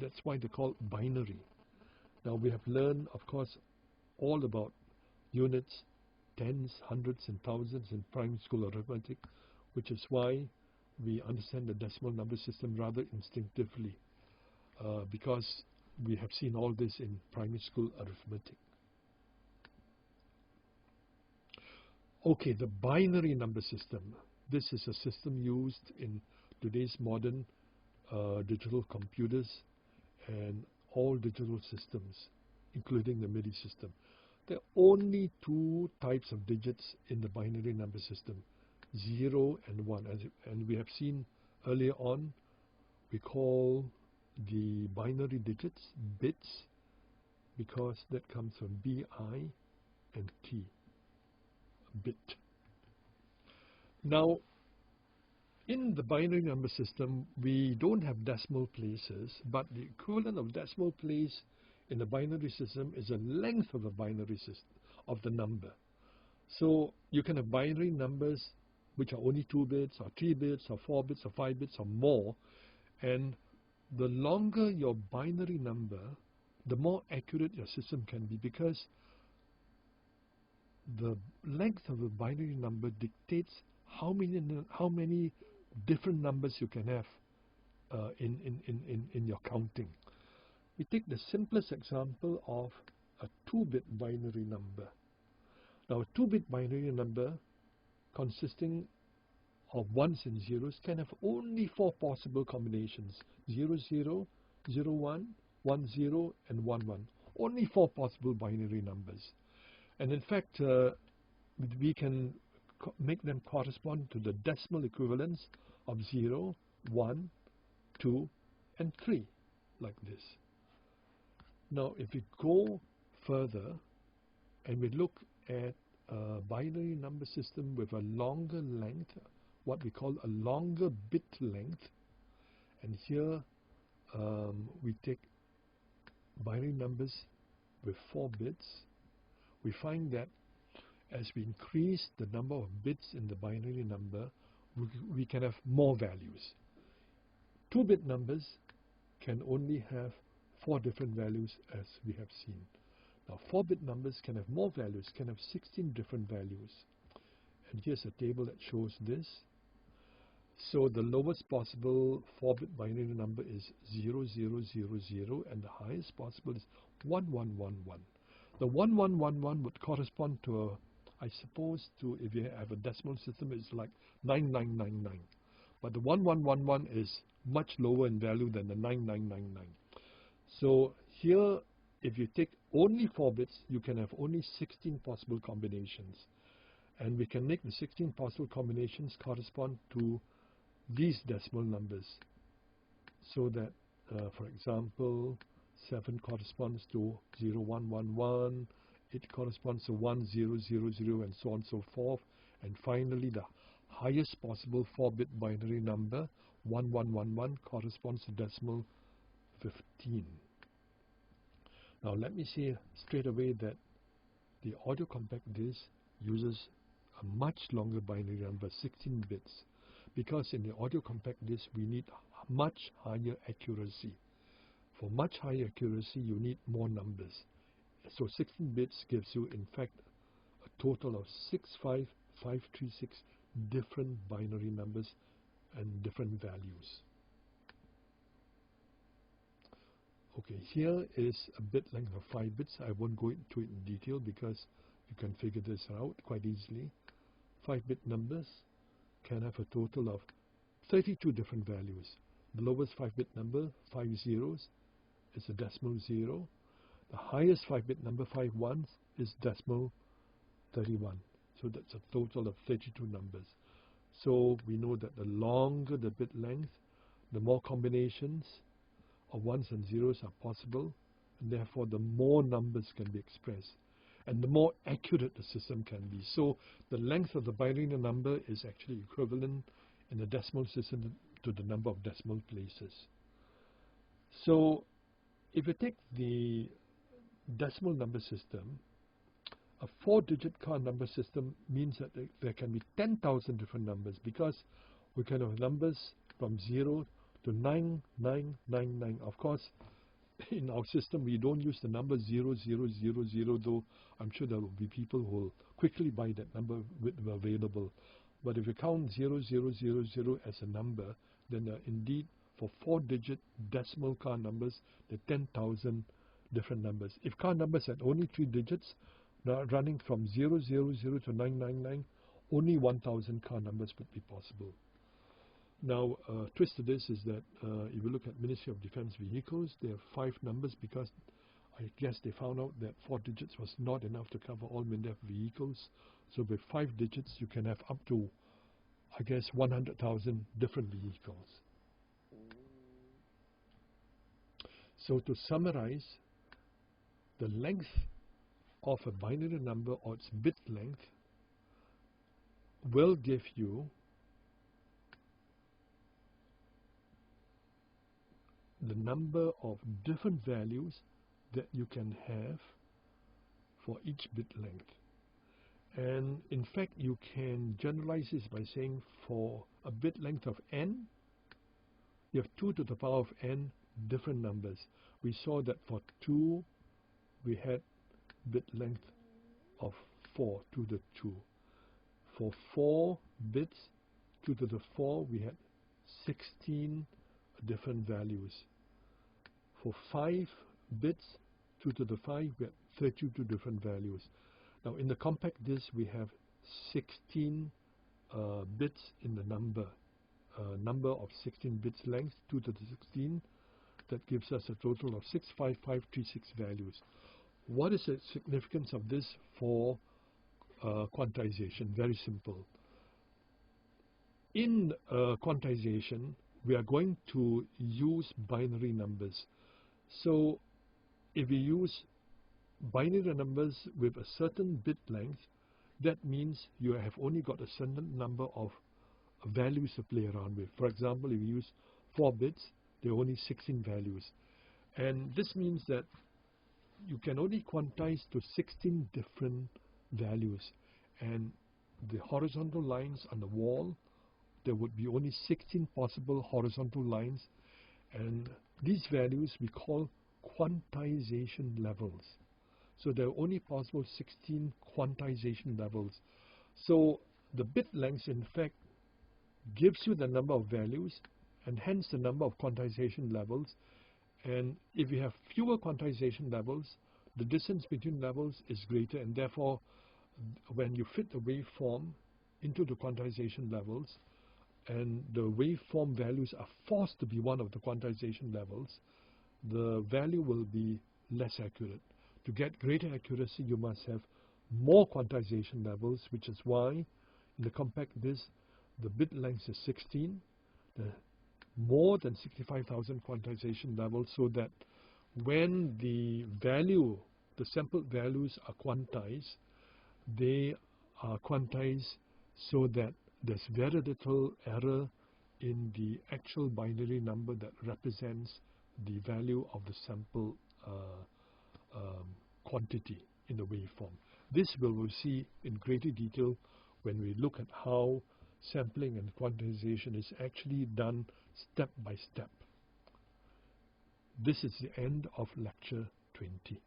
That's why they're called binary. Now we have learned, of course, all about units, tens, hundreds and thousands in primary school arithmetic, which is why we understand the decimal number system rather instinctively, because we have seen all this in primary school arithmetic. Okay, the binary number system. This is a system used in today's modern digital computers and all digital systems, including the MIDI system. There are only 2 types of digits in the binary number system, 0 and 1. And we have seen earlier on, we call the binary digits bits because that comes from BI and T, bit. Now, in the binary number system, we don't have decimal places, but the equivalent of decimal place in the binary system is the length of the binary system of the number. So you can have binary numbers which are only 2 bits or 3 bits or 4 bits or 5 bits or more, and the longer your binary number, the more accurate your system can be, because the length of a binary number dictates how many different numbers you can have in your counting. We take the simplest example of a 2-bit binary number. Now a 2-bit binary number consisting of ones and zeros can have only 4 possible combinations: 0, 0, 0, 1, 1, 0 and 1, 1. Only 4 possible binary numbers. And in fact, we can make them correspond to the decimal equivalents of 0, 1, 2 and 3, like this. Now if we go further and we look at a binary number system with a longer length, what we call a longer bit length, and here we take binary numbers with 4 bits, we find that as we increase the number of bits in the binary number, we can have more values. 2-bit numbers can only have 4 different values, as we have seen. Now 4-bit numbers can have more values, can have 16 different values. And here's a table that shows this. So the lowest possible 4-bit binary number is 0000, and the highest possible is 1111. The 1111 would correspond to I suppose if you have a decimal system, it's like 9999. But the 1111 is much lower in value than the 9999. So here if you take only 4 bits, you can have only 16 possible combinations. And we can make the 16 possible combinations correspond to these decimal numbers. So that, for example, 7 corresponds to 0111, it corresponds to 1000, and so on and so forth. And finally, the highest possible 4-bit binary number, 1111, corresponds to decimal 15. Now let me say straight away that the audio compact disc uses a much longer binary number, 16 bits, because in the audio compact disc we need much higher accuracy. For much higher accuracy you need more numbers. So 16 bits gives you in fact a total of 65536 different binary numbers and different values. Okay, here is a bit length of 5 bits. I won't go into it in detail because you can figure this out quite easily. 5-bit numbers can have a total of 32 different values. The lowest 5-bit number, 5 zeros, is a decimal 0. The highest 5-bit number, 5 ones, is decimal 31. So that's a total of 32 numbers. So we know that the longer the bit length, the more combinations of ones and zeros are possible, and therefore the more numbers can be expressed, and the more accurate the system can be. So the length of the binary number is actually equivalent in the decimal system to the number of decimal places. So if you take the decimal number system, a 4-digit car number system means that there can be 10,000 different numbers, because we can have numbers from 0 to 9999. Of course, in our system we don't use the number 0000, though I'm sure there will be people who will quickly buy that number available. But if you count 0000 as a number, then indeed for 4-digit decimal car numbers, there are 10,000 different numbers. If car numbers had only 3 digits, running from 000 to 999, only 1,000 car numbers would be possible. Now, twist to this is that if you look at Ministry of Defense vehicles, they have 5 numbers because I guess they found out that 4 digits was not enough to cover all MINDEF vehicles. So with 5 digits, you can have up to, I guess, 100,000 different vehicles. So to summarize, the length of a binary number, or its bit length, will give you the number of different values that you can have for each bit length. And in fact, you can generalize this by saying for a bit length of n, you have 2 to the power of n different numbers. We saw that for 2, we had bit length of 4, 2 to the 2. For 4 bits, 2 to the 4, we had 16 different values. For 5 bits, 2 to the 5, we have 32 different values. Now in the compact disc, we have 16 bits in the number of 16 bits length, 2 to the 16. That gives us a total of 65536 values. What is the significance of this for quantization? Very simple. In quantization, we are going to use binary numbers. So if we use binary numbers with a certain bit length, that means you have only got a certain number of values to play around with. For example, if you use 4 bits, there are only 16 values. And this means that you can only quantize to 16 different values. And the horizontal lines on the wall, there would be only 16 possible horizontal lines. And these values we call quantization levels. So there are only possible 16 quantization levels. So the bit length in fact gives you the number of values and hence the number of quantization levels. And if you have fewer quantization levels, the distance between levels is greater, and therefore when you fit the waveform into the quantization levels and the waveform values are forced to be one of the quantization levels, the value will be less accurate. To get greater accuracy, you must have more quantization levels, which is why in the compact disc, the bit length is 16, the more than 65,000 quantization levels, so that when the sampled values are quantized, they are quantized so that there's very little error in the actual binary number that represents the value of the sample quantity in the waveform. This we will see in greater detail when we look at how sampling and quantization is actually done step by step. This is the end of lecture 20.